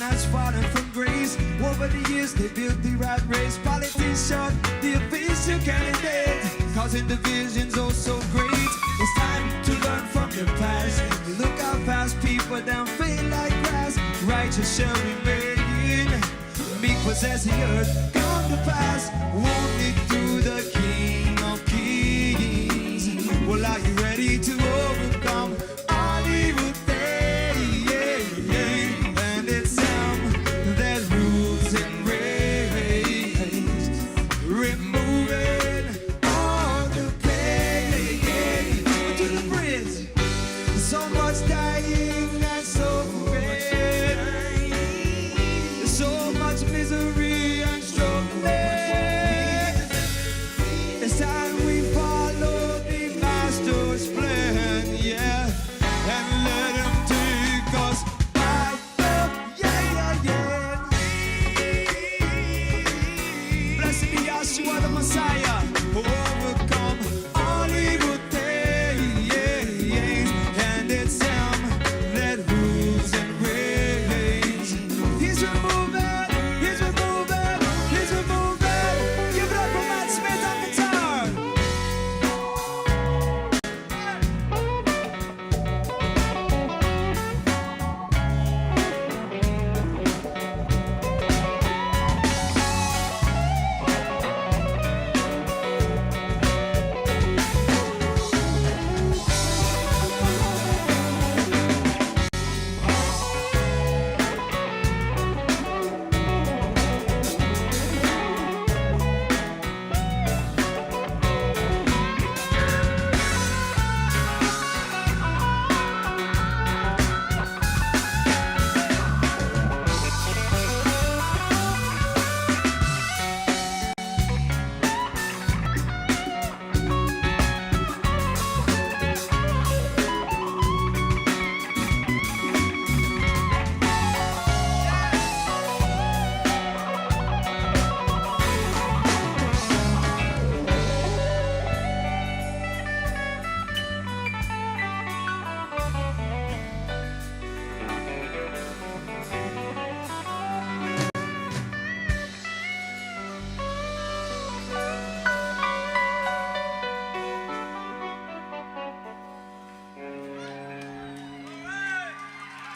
has fallen from grace. Over the years they built the rat race. Politician, the official candidate, causing divisions oh so great. It's time to learn from the past. Look how fast people down fade like grass. Righteous shall remain. Meek possess the earth, come to pass. Won't it through the King of Kings? Well, are you ready to overcome all evil things? And it's that rules and reigns, removing all the pain. To the bridge, so much dying and suffering, so much misery and struggling. It's time we follow the Master's plan, yeah, and let Him take us higher, yeah. Blessed be Yeshua the Messiah, who overcome all evil things, and it's Him that rules and reigns. He's removing, He's removing, He's removing. Give it up for Matt Smith on guitar.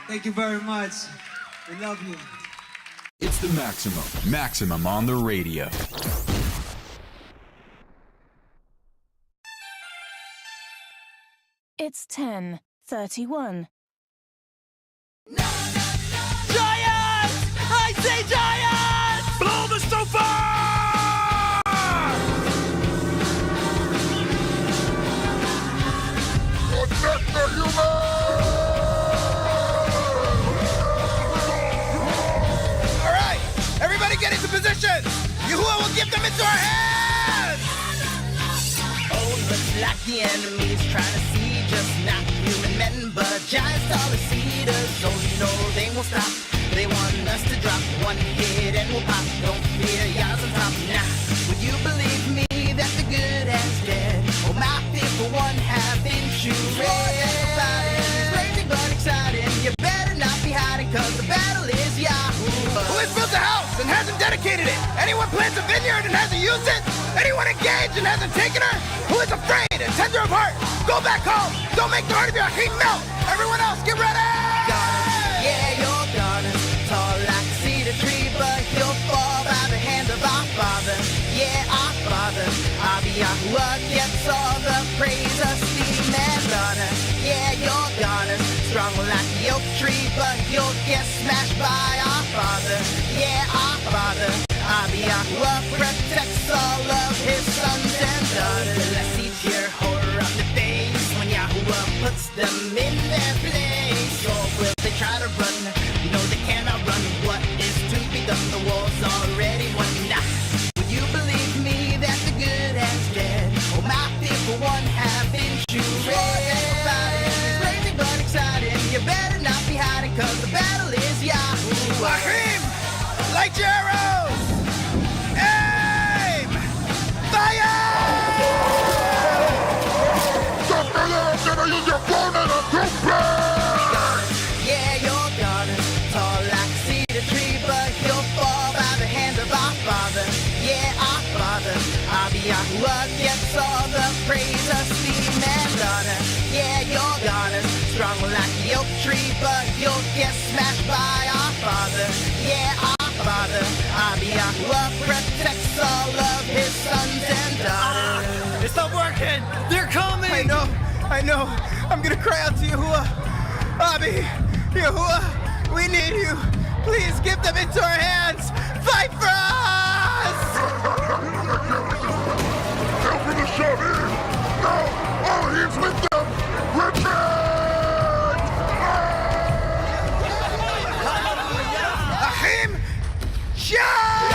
Thank you very much. We love you. It's the Maximum on the radio. It's 10:31. Giants! I say Giants! Blow the shofar! Protect the human! All right, everybody get into position. Yahuwah will give them into our hands. Oh, looks like the enemy's trying to siege us, not human men, but giants, taller cedars. Oh, no, they won't stop. They want us to drop one hit and we'll pop. Don't fear, Yah's on top. Nah, would you believe me that the good has dead? Oh, my fearful one have insurance. Everybody's raging but excited. You better not be hiding, cause the battle is Yahuwah. Who has built a house and hasn't dedicated it? Anyone plants a vineyard and hasn't used it? Anyone engaged and hasn't taken her? Who is afraid and tender of heart? Go back home. Don't make the heart of your king melt. Everyone else, get ready! Garden, yeah, your garden, tall like a cedar tree, but he'll fall by the hand of our Father. Yeah, our Father, our Yahuwah gets all the praise, esteem and honor. Yeah, your garden, strong like the oak tree, but you'll get smashed by our Father. Yeah, our Father, our Yahuwah protects all of His sons and daughters. Let's see pure horror on the face when Yahuwah puts them in their place. Or will they try to run? No, they cannot run. What is to be done? The war's already won. Nah, would you believe me that the good has dead? Oh, my fearful one have insurance. Everybody's raging but excited. You better not be hiding, cause the battle is Yahuwah. Achim! Light your arrows! Aim! Fire! Yeah, your garden, tall like a cedar by our Father. Yeah, our Father. Abba Yahuwah protects all of his sons and daughters. It's not working! They're coming! I know. I'm gonna cry out to Yahuwah. Abba, Yahuwah, we need you. Please give them into our hands. Fight for us! Help from the Shabir! Now, all hands with them! Repent! Achim! Shah!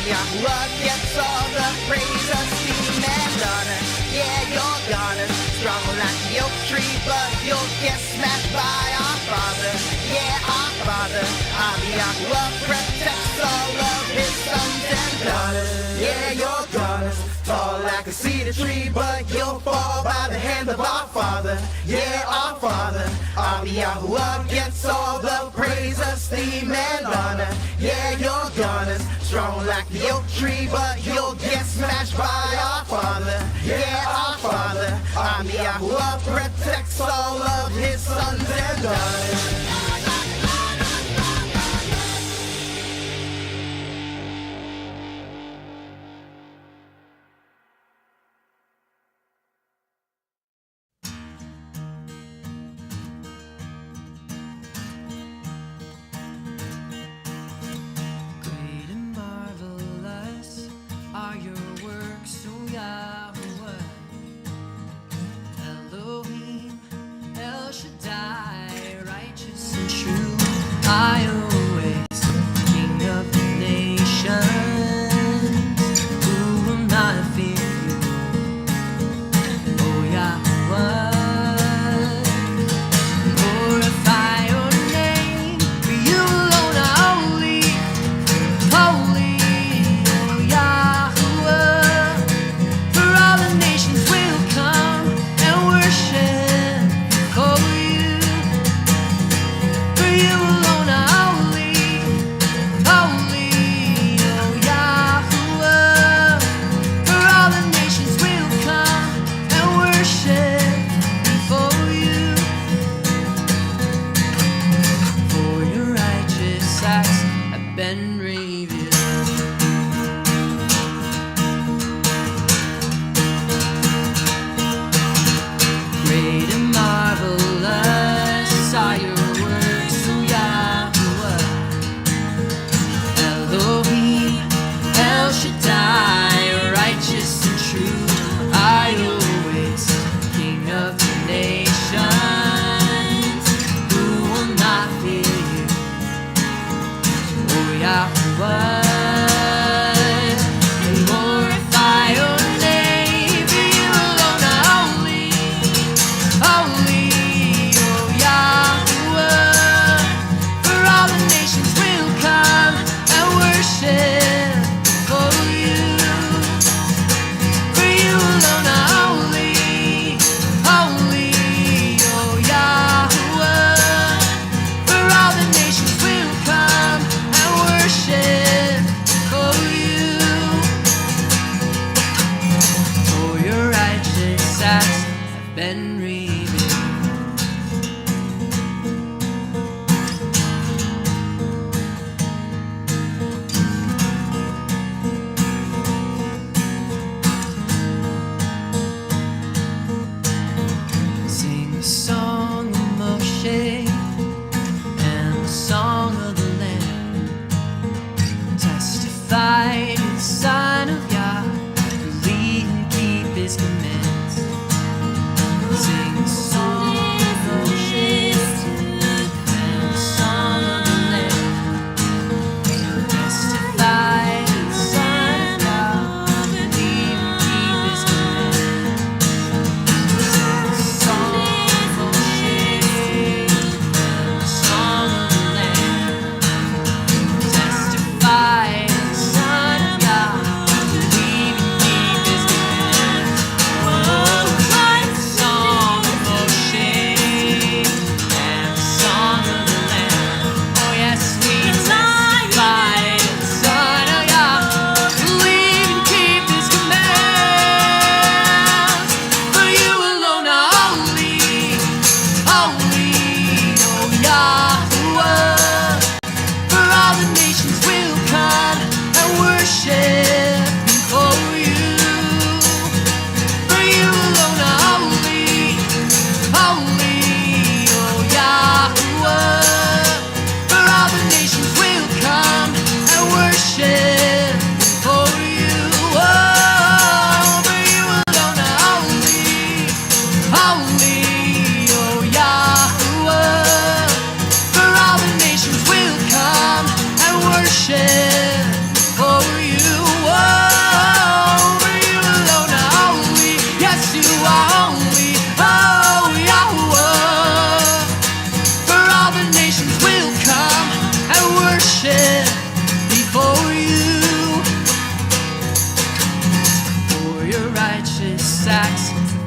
Yahuwah gets all the praise, esteem, and honor. Yeah, you're gonna strong like the oak tree, but you'll get smashed by our Father. Yeah, our Father. Abba Yahuwah protects all of his sons and daughters. Yeah, you're gonna fall like a cedar tree, but you'll fall by the hand of our Father. Yeah, our Father. Abba Yahuwah gets all the praise, esteem, and honor. Yeah, you're gonna strong like the oak tree, but you'll get smashed by our Father. Yeah, our Father. Abba Yahuwah protects all of his sons and daughters. Great and marvelous are your works, O Yahweh. Elohim, El Shaddai, righteous and true. I always, King of the nations, who will not fear you, O Yahweh. Glorify your name, for you alone are holy. Holy, O Yahuwah, for all the nations will come and worship before you. For you alone are holy, holy, O Yahuwah, for all the nations will come and worship before you. For your righteous acts have been revealed. Great and marvelous are your works, O Yahweh. Elohim, El Shaddai, righteous and true. I always, King of the nations, who will not fear you, O Yahweh. And glorify your name, for you alone are holy. Holy, O Yahweh, for all the nations will come and worship before you. For you alone are holy, holy, O Yahweh, for all the nations will come and worship before you. For your righteous acts have been revealed. Sing the song of Moshe and the song of the Lamb. Testify to the Son of Yah, believe and keep his commands. Sing the song of Moshe and the song of the Lamb. Testify to the Son of Yah, believe and keep his commands. Sing the song of Moshe and the song of the Lamb. Testify to the Son of Yah, believe and keep his commands. Oh, like the song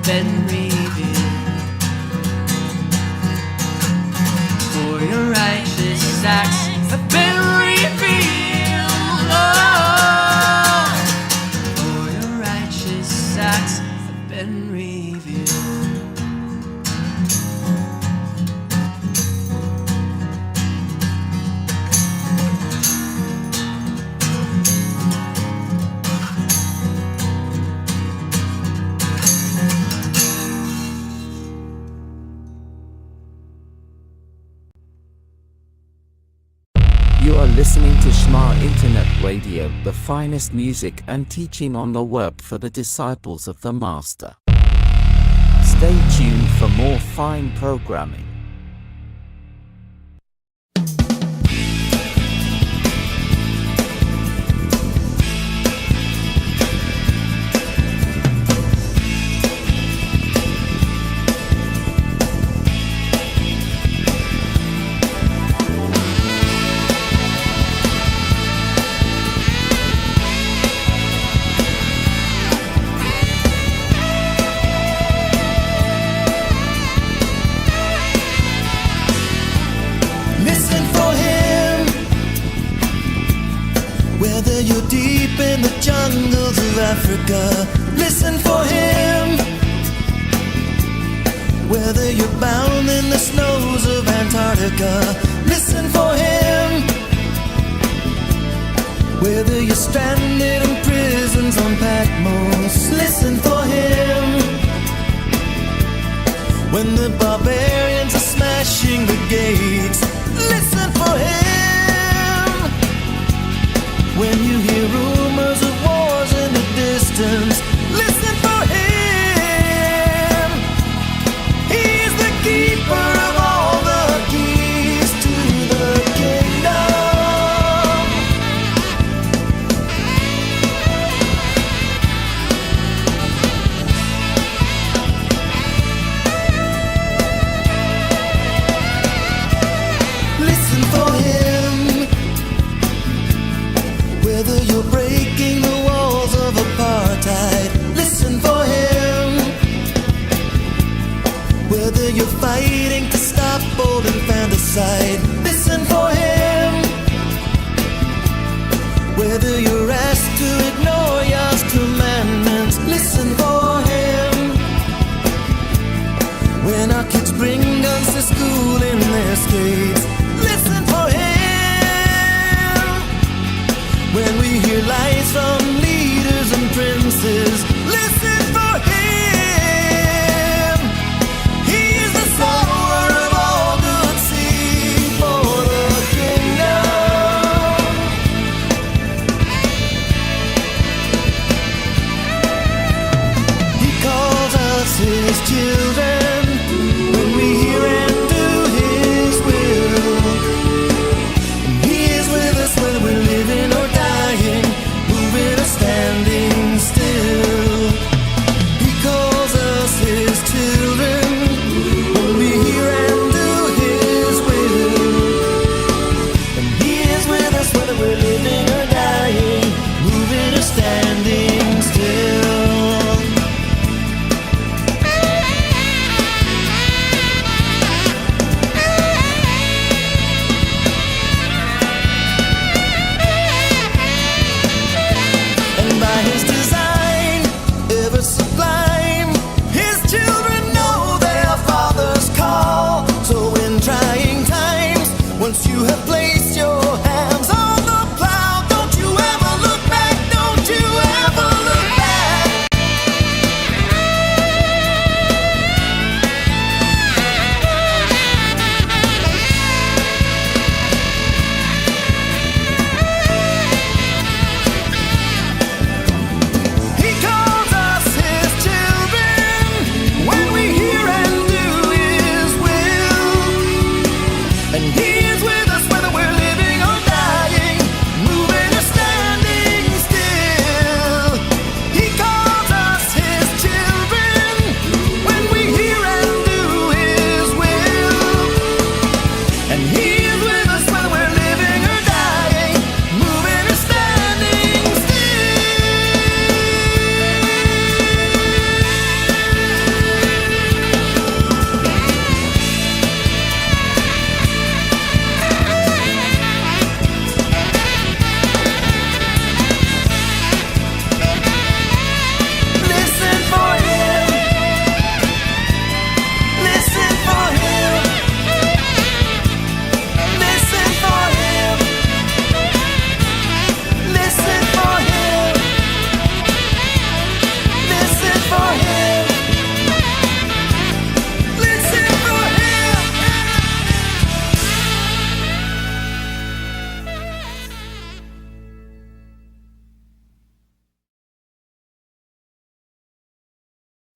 been revealed. For your righteous acts have been revealed. Oh, for your righteous acts have been revealed. You are listening to Shema Internet Radio, the finest music and teaching on the work for the disciples of the Master. Stay tuned for more fine programming. Listen for him. Whether you're deep in the jungles of Africa, listen for him. Whether you're bound in the snows of Antarctica, listen for him. Whether you're stranded in prisons on Patmos, listen for him. When the barbarians are smashing the gates, listen for him. When you hear rumors of wars in the distance, listen for him.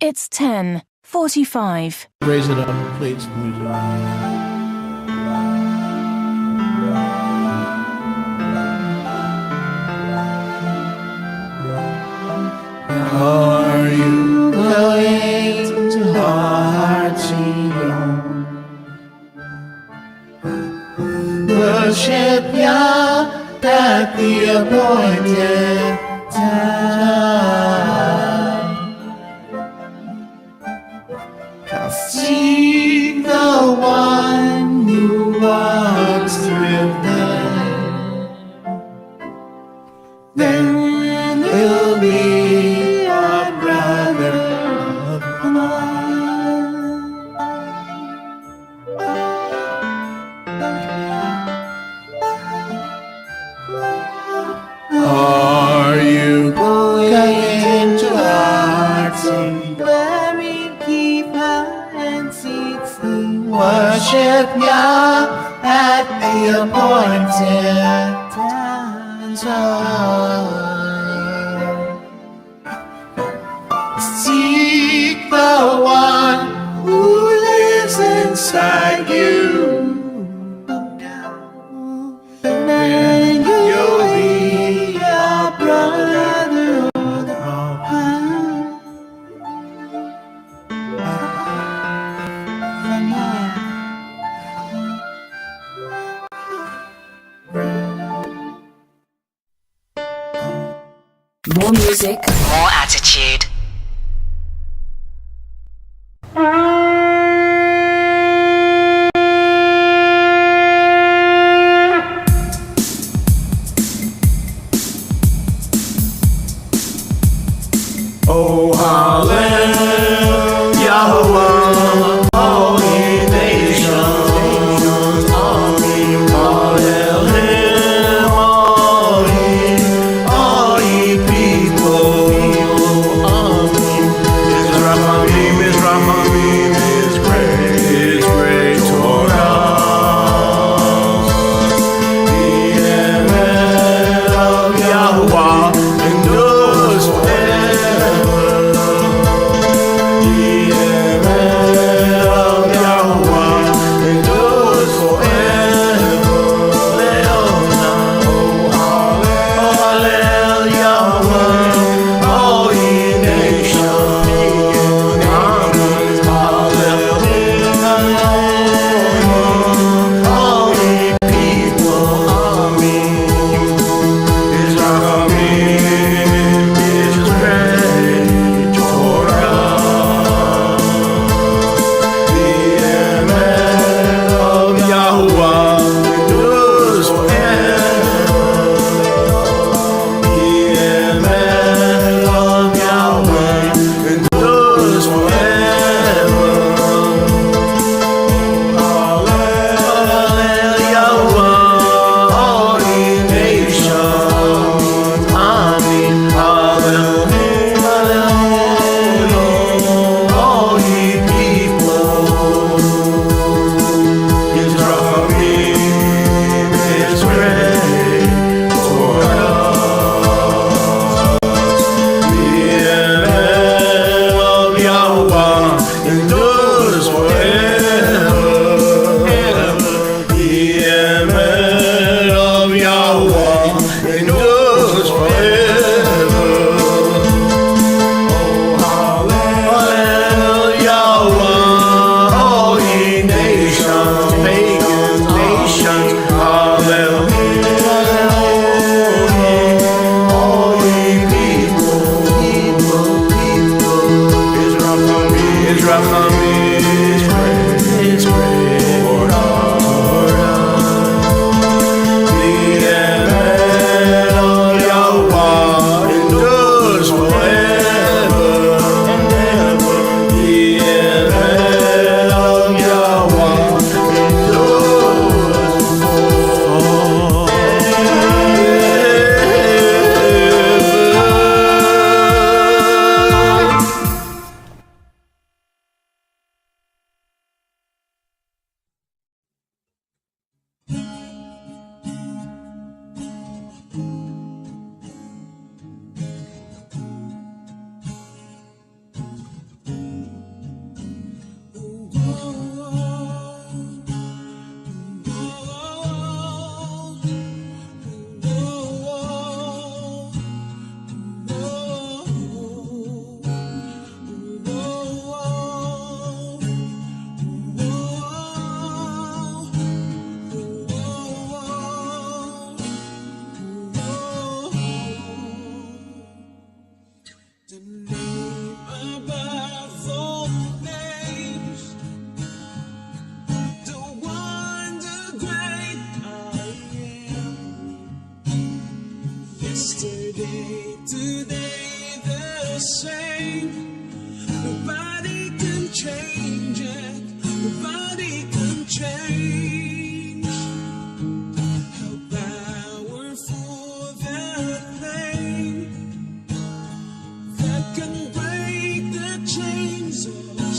It's 10:45. Raise it up, please. Music. Are you going to Heartseal? Worship Yah at the appointed time. Seek the one who walks with them. Then he'll be our brother of Are you going to Heartseal? Where we keep hide and seek food. Worship Yah at the appointed time. Seek the one who lives inside you. Then you'll be a brother of More music, more attitude. Oh, hallelujah, Yahweh, all ye nations, Amen, hallelujah, all ye people, Amen. His Rachamim is great toward us. The Emet of Yahweh endures forever.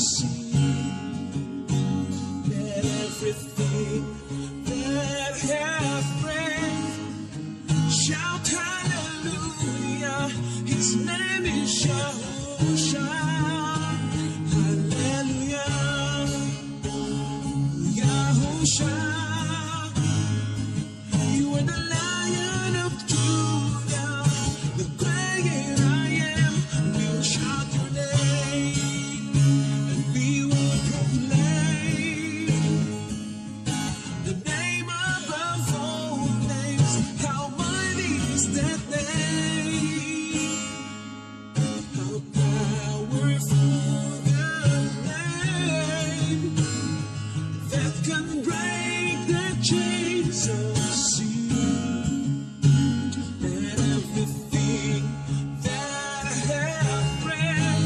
see. Let everything that hath breath shout hallelujah. His name is Yahusha. Hallelujah. Yahusha. You are the Lion of Judah, the great I am. We'll shout your name, and we will proclaim the name above all names. How mighty is that name? How powerful the name that can break the chains of sin. Let everything that hath breath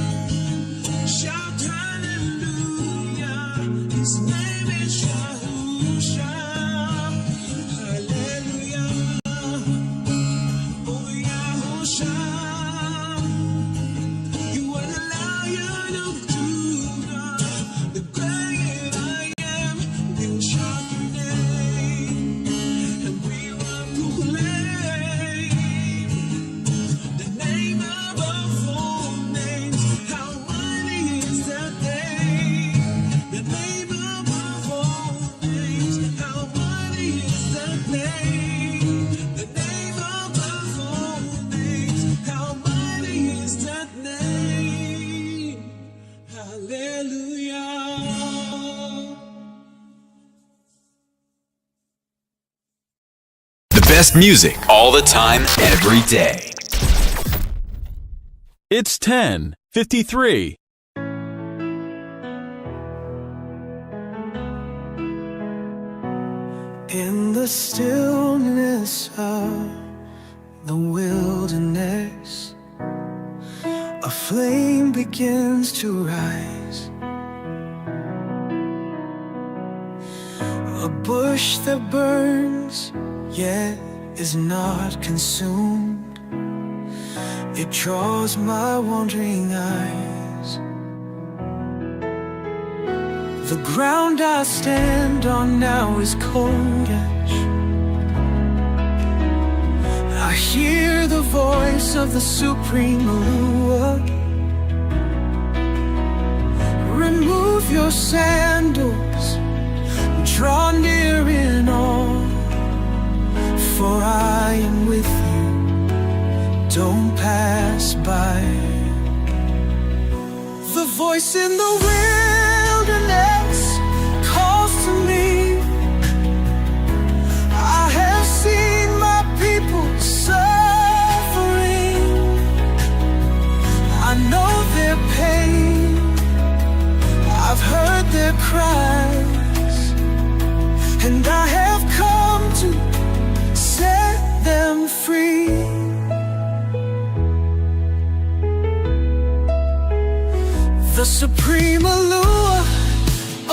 shout hallelujah. His name is Yahusha. Hallelujah. Oh Yahusha. You are the Lion of Judah, the great I am. We'll shout your name, and we will proclaim the name above all names. How mighty is that name? The name above all names. How mighty is that name? The name above all names. How mighty is that name? Hallelujah. The best music all the time, every day. It's 10:53. In the stillness of the wilderness, a flame begins to rise. A bush that burns yet is not consumed. It draws my wandering eyes. The ground I stand on now is cold ash. I hear the voice of the supreme Lord. Remove your sandals, draw near in awe, for I am with you, don't pass by. The voice in the wilderness calls to me. I have seen my people suffering. I know their pain, I've heard their cries, and I have come to set them free. The supreme allure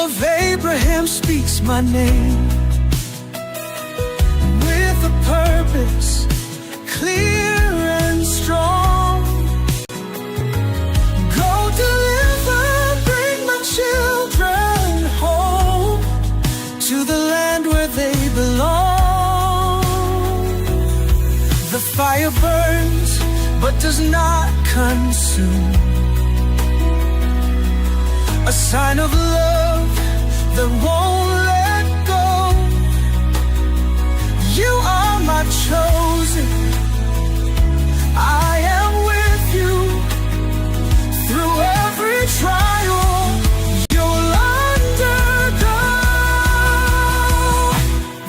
of Abraham speaks my name with a purpose clear and strong. Go deliver, bring my children home to the land where they belong. The fire burns but does not consume, a sign of love that won't let go. You are my chosen, I am with you through every trial. You'll undergo.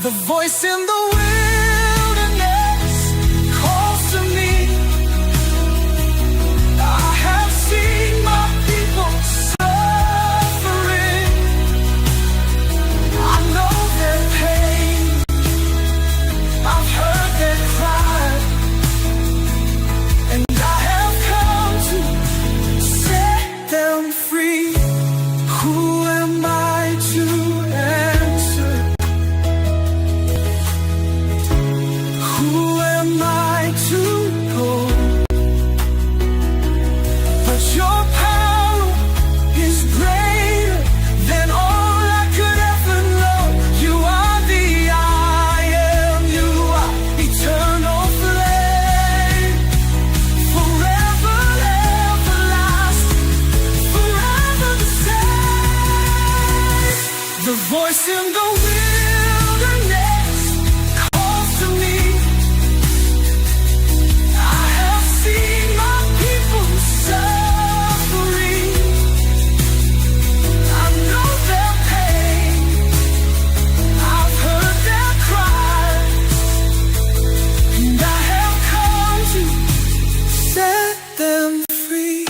The voice in the wilderness calls to me. I have seen my people suffering. I know their pain, I've heard their cry, Voice in the wilderness calls to me. I have seen my people suffering. I know their pain. I've heard their cries, and I have come to set them free.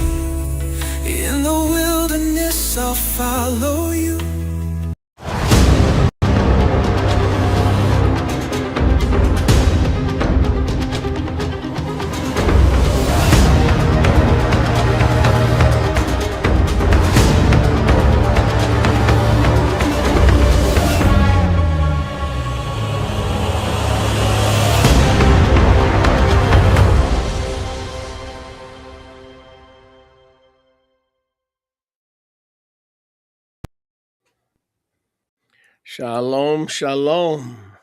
In the wilderness, I'll follow you. Shalom, shalom.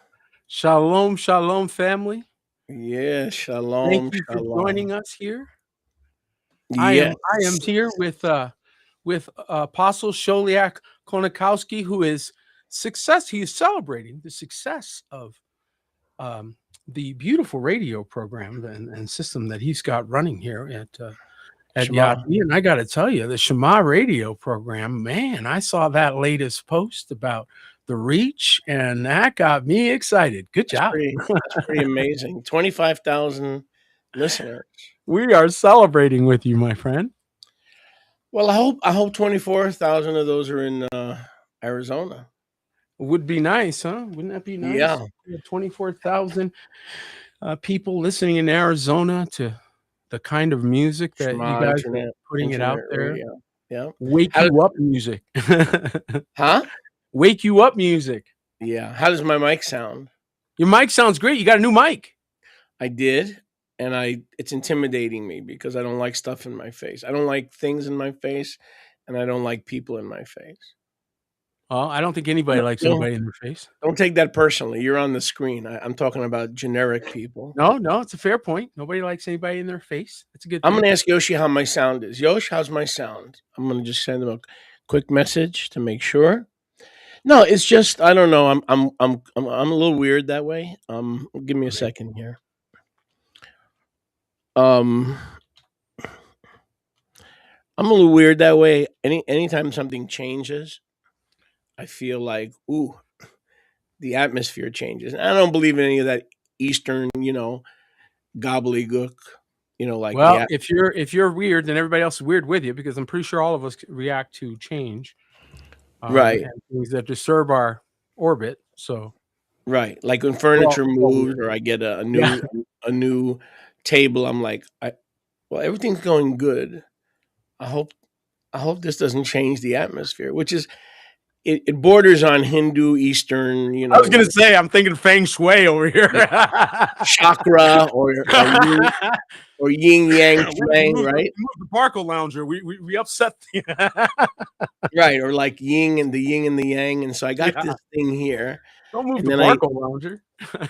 Shalom, shalom, family. Yeah, shalom, Thank you shalom. for joining us here. Yes. I am here with Apostle Sholiak Konakowski, who is he is celebrating the success of the beautiful radio program and system that he's got running here at Shema. Yati. And I got to tell you, the Shema radio program, man, I saw that latest post about the reach, and that got me excited. Good job. That's pretty amazing. 25,000 listeners. We are celebrating with you, my friend. Well, I hope 24,000 of those are in Arizona. Would be nice, huh? Wouldn't that be nice? Yeah. 24,000 people listening in Arizona to the kind of music that Shema you guys Internet, are putting it out Internet there. radio. Yeah. Wake you up music. Huh? Wake you up music. Yeah. How does my mic sound? Your mic sounds great. You got a new mic. I did, and it's intimidating me because I don't like stuff in my face. I don't like things in my face, and I don't like people in my face. Well, I don't think anybody likes anybody in their face. Don't take that personally. You're on the screen. I'm talking about generic people. No, it's a fair point. Nobody likes anybody in their face. That's a good thing. I'm going to ask Yoshi how my sound is. Yosh, how's my sound? I'm going to just send him a quick message to make sure. No, it's just I don't know. I'm a little weird that way. Give me a second here. I'm a little weird that way. Anytime something changes, I feel like, ooh, the atmosphere changes. And I don't believe in any of that Eastern, gobbledygook, like. Well, if you're weird, then everybody else is weird with you, because I'm pretty sure all of us react to change, right? And things that disturb our orbit. So, right, like when furniture moves, or I get a new table, I'm like, everything's going good. I hope this doesn't change the atmosphere, which is. It borders on Hindu, Eastern, I was going to say, I'm thinking feng shui over here. Chakra or yin yang, right? The Barco Lounger. We upset right, or like the yin and the yang. And so I got this thing here. Don't move the Barco Lounger.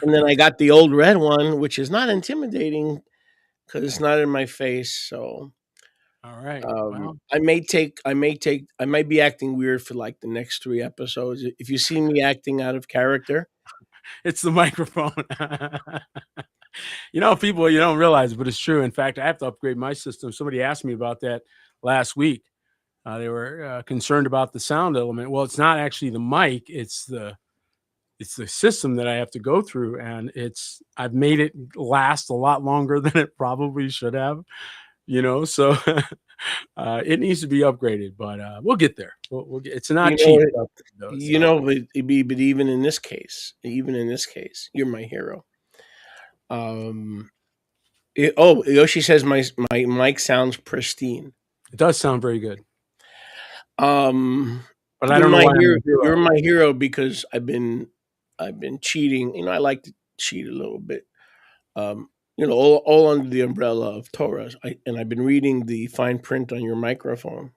And then I got the old red one, which is not intimidating because it's not in my face. So. All right. I might be acting weird for like the next 3 episodes. If you see me acting out of character, it's the microphone. People, you don't realize it, but it's true. In fact, I have to upgrade my system. Somebody asked me about that last week. They were concerned about the sound element. Well, it's not actually the mic. It's the system that I have to go through, and I've made it last a lot longer than it probably should have. So it needs to be upgraded, but we'll get there. We'll get, it's not cheap. But even in this case, you're my hero. Yoshi says my mic sounds pristine. It does sound very good. But I don't know. You're my hero because I've been cheating. I like to cheat a little bit. All under the umbrella of Torah. And I've been reading the fine print on your microphone.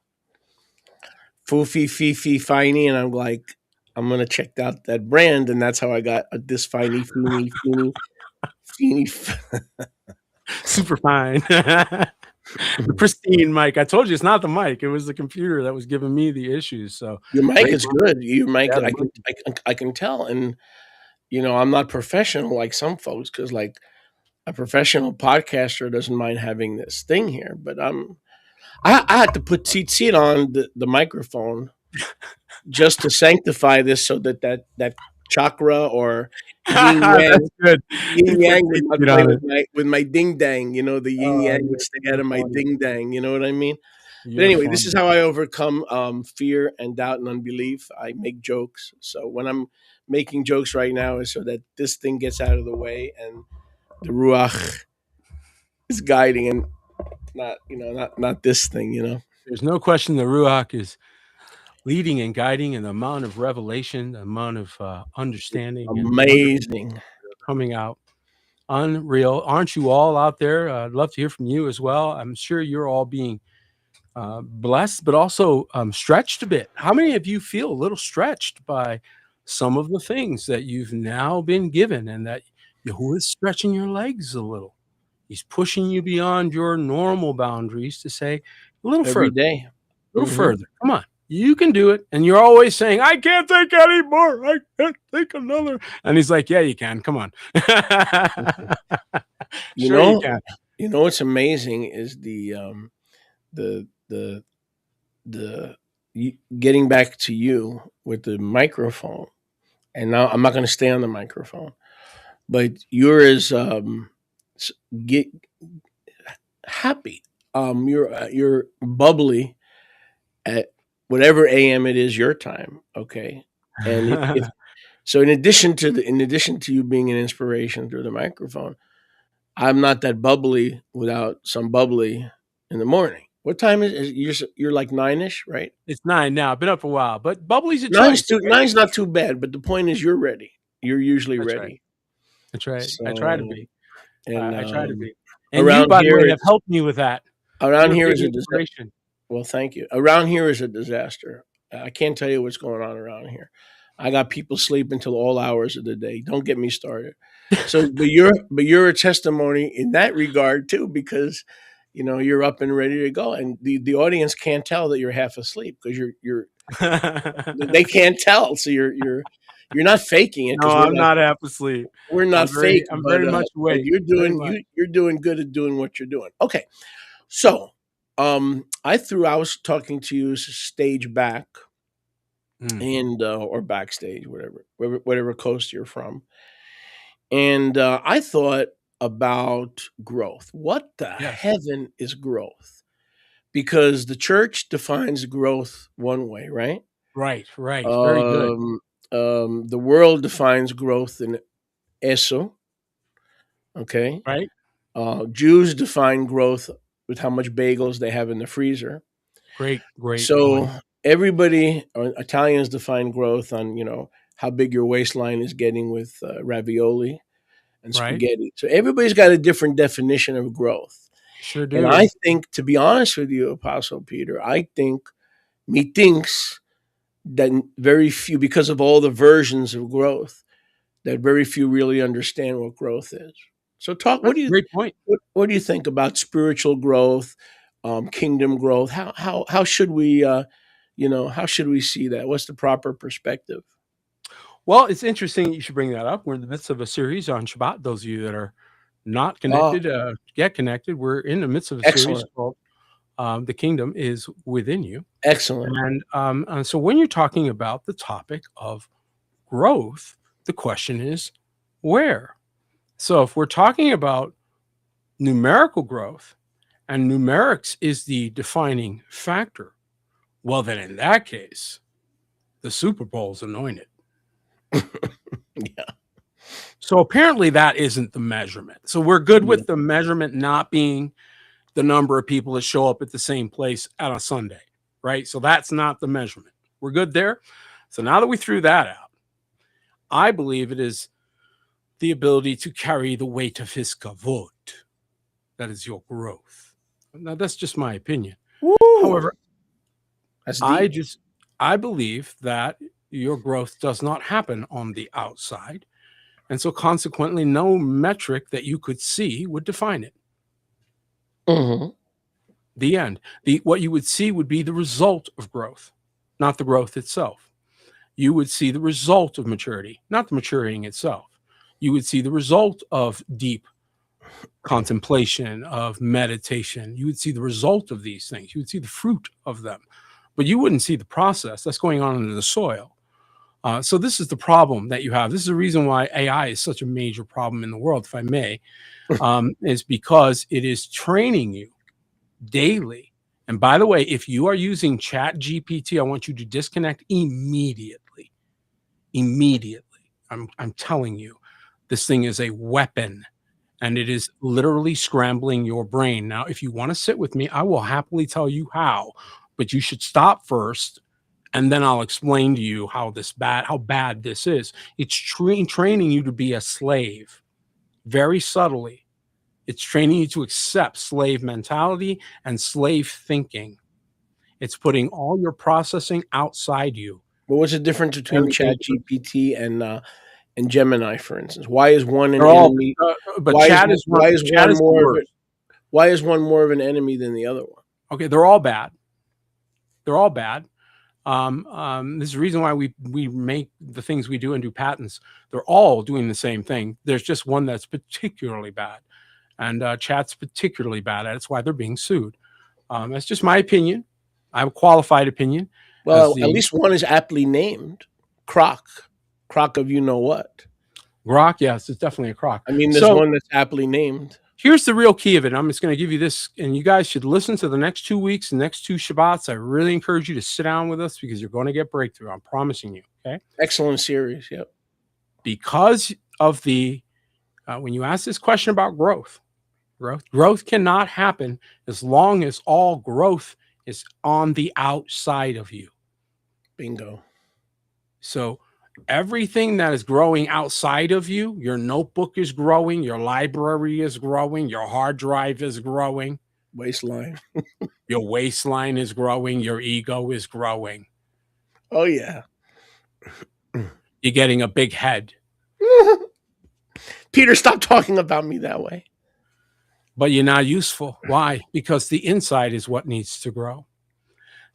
Foofy, Fifi, Finey. And I'm like, I'm going to check out that brand. And that's how I got this Finey, Feeny. Super fine. The pristine mic. I told you it's not the mic. It was the computer that was giving me the issues. So Your mic is good. Your mic, Yeah, I can tell. And, I'm not professional like some folks because, like, a professional podcaster doesn't mind having this thing here. But I had to put seat on the microphone just to sanctify this so that chakra or yin yang, That's good. yin yang You would not put play on it. with my ding dang. The yin yang would stay out of my ding dang. You know what I mean? But anyway, this is how I overcome fear and doubt and unbelief. I make jokes. So when I'm making jokes right now is so that this thing gets out of the way and the ruach is guiding and not this thing. There's no question the Ruach is leading and guiding, and the amount of revelation, the amount of understanding, amazing coming out. Unreal. Aren't you all out there? I'd love to hear from you as well. I'm sure you're all being blessed, but also stretched a bit. How many of you feel a little stretched by some of the things that you've now been given, and that Yahuwah is stretching your legs a little? He's pushing you beyond your normal boundaries to say a little every further, day. a little further. Come on, you can do it. And you're always saying, "I can't take any more. I can't take another." And he's like, "Yeah, you can. Come on." You know what's amazing is the getting back to you with the microphone. And now I'm not going to stay on the microphone, but you're as get happy. You're bubbly at whatever AM it is your time. Okay, and so in addition to you being an inspiration through the microphone, I'm not that bubbly without some bubbly in the morning. What time is it? You're like 9ish, right? It's 9 now. I've been up a while, but bubbly's a Nine's choice. nine's not too bad, but the point is you're ready. You're usually That's ready. right. That's right. So, I try to be. and I try to be. And around you, by the here way, have it's- helped me with that. around You're here big is a disaster. inspiration. Well, thank you. Around here is a disaster. I can't tell you what's going on around here. I got people sleeping till all hours of the day. Don't get me started. So, but you're a testimony in that regard too, because you're up and ready to go, and the audience can't tell that you're half asleep because you're they can't tell. So you're not faking it. No, I'm not half asleep. We're not fake. I'm very much but awake. You're Very doing much. you're doing good at doing what you're doing. Okay, so I was talking to you stage back and or backstage, whatever coast you're from, and I thought about growth. What the heaven is growth? Because the church defines growth one way, right? Right. Very good. The world defines growth in eso. Okay. Right. Jews define growth with how much bagels they have in the freezer. Great. So everybody, or Italians define growth on how big your waistline is getting with ravioli and Right. spaghetti. So everybody's got a different definition of growth. Sure do. And I think, to be honest with you, Apostle Peter, methinks that very few, because of all the versions of growth, that very few really understand what growth is. So Great point. What do you think about spiritual growth, kingdom growth? How should we how should we see that? What's the proper perspective? Well, it's interesting you should bring that up. We're in the midst of a series on Shabbat. Those of you that are not connected, get connected. We're in the midst of a series called "The Kingdom is Within You." Excellent. And so when you're talking about the topic of growth, the question is where? So if we're talking about numerical growth, and numerics is the defining factor, well, then in that case, the Super Bowl's anointed. Yeah. So apparently that isn't the measurement. So we're good with the measurement not being the number of people that show up at the same place on a Sunday, right? So that's not the measurement. We're good there. So now that we threw that out, I believe it is the ability to carry the weight of his kavod. That is your growth. Now that's just my opinion. Woo! However, That's deep. I believe that your growth does not happen on the outside. And so consequently, no metric that you could see would define it. Mm-hmm. The end. What you would see would be the result of growth, not the growth itself. You would see the result of maturity, not the maturing itself. You would see the result of deep contemplation, of meditation. You would see the result of these things. You would see the fruit of them, but you wouldn't see the process that's going on under the soil. So this is the problem that you have. This is the reason why AI is such a major problem in the world, if I may, is because it is training you daily. And by the way, if you are using Chat GPT, I want you to disconnect immediately. Immediately. I'm telling you, this thing is a weapon, and it is literally scrambling your brain. Now, if you want to sit with me, I will happily tell you how, but you should stop first, and then I'll explain to you how bad this is. It's training you to be a slave, very subtly. It's training you to accept slave mentality and slave thinking. It's putting all your processing outside you. But what's the difference between ChatGPT and Gemini, for instance? Why is one an enemy? Why is one more of an enemy than the other one? Okay, they're all bad. They're all bad. This is the reason why we make the things we do and do patents. They're all doing the same thing. There's just one that's particularly bad, and Chat's particularly bad at it. That's why they're being sued. That's just my opinion. I have a qualified opinion. Well, at least one is aptly named Grok of you know what. Grok, yes, it's definitely a Grok. I mean, there's one that's aptly named. Here's the real key of it. I'm just going to give you this, and you guys should listen to the next 2 weeks, the next 2 Shabbats. I really encourage you to sit down with us because you're going to get breakthrough. I'm promising you. Okay. Excellent series. Yep. Because of when you ask this question about growth cannot happen as long as all growth is on the outside of you. Bingo. So everything that is growing outside of you, your notebook is growing, your library is growing, your hard drive is growing. Waistline. Your waistline is growing, your ego is growing. Oh, yeah. You're getting a big head. Peter, stop talking about me that way. But you're not useful. Why? Because the inside is what needs to grow.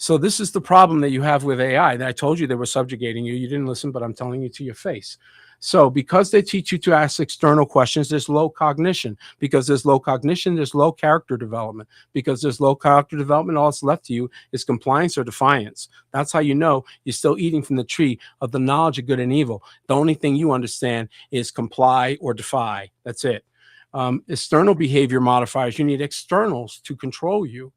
So this is the problem that you have with AI. I told you they were subjugating you. You didn't listen, but I'm telling you to your face. So because they teach you to ask external questions, there's low cognition. Because there's low cognition, there's low character development. Because there's low character development, all that's left to you is compliance or defiance. That's how you know you're still eating from the tree of the knowledge of good and evil. The only thing you understand is comply or defy. That's it. External behavior modifiers, you need externals to control you.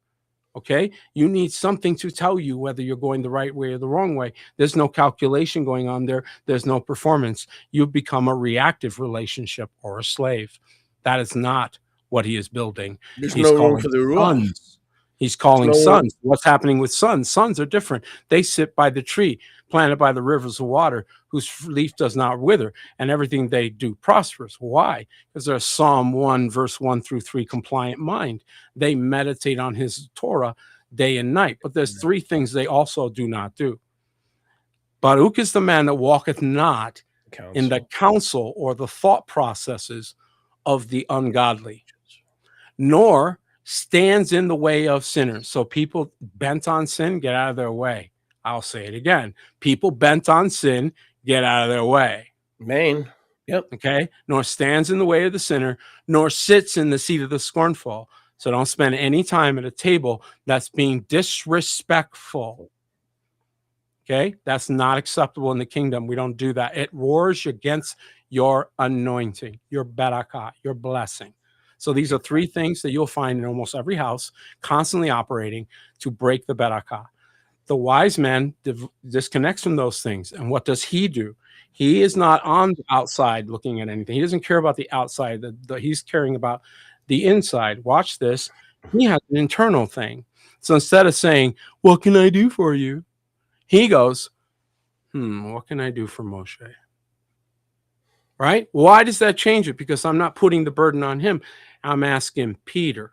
Okay, you need something to tell you whether you're going the right way or the wrong way. There's no calculation going on there. There's no performance. You've become a reactive relationship or a slave. That is not what he is building. There's no room for the rules. He's calling sons. What's happening with sons? Sons are different. They sit by the tree, planted by the rivers of water, whose leaf does not wither, and everything they do prospers. Why? Because they're a Psalm 1, verse 1 through 3 compliant mind. They meditate on his Torah day and night. But there's 3 things they also do not do. Baruch is the man that walketh not in the counsel or the thought processes of the ungodly, nor stands in the way of sinners. So people bent on sin, get out of their way. I'll say it again. People bent on sin, get out of their way. Main. Yep. Okay. Nor stands in the way of the sinner, nor sits in the seat of the scornful. So don't spend any time at a table that's being disrespectful. Okay. That's not acceptable in the kingdom. We don't do that. It wars against your anointing, your barakah, your blessing. So these are 3 things that you'll find in almost every house, constantly operating to break the barakah. The wise man disconnects from those things. And what does he do? He is not on the outside looking at anything. He doesn't care about the outside. He's caring about the inside. Watch this. He has an internal thing. So instead of saying, what can I do for you? He goes, what can I do for Moshe? Right? Why does that change it? Because I'm not putting the burden on him. I'm asking Peter.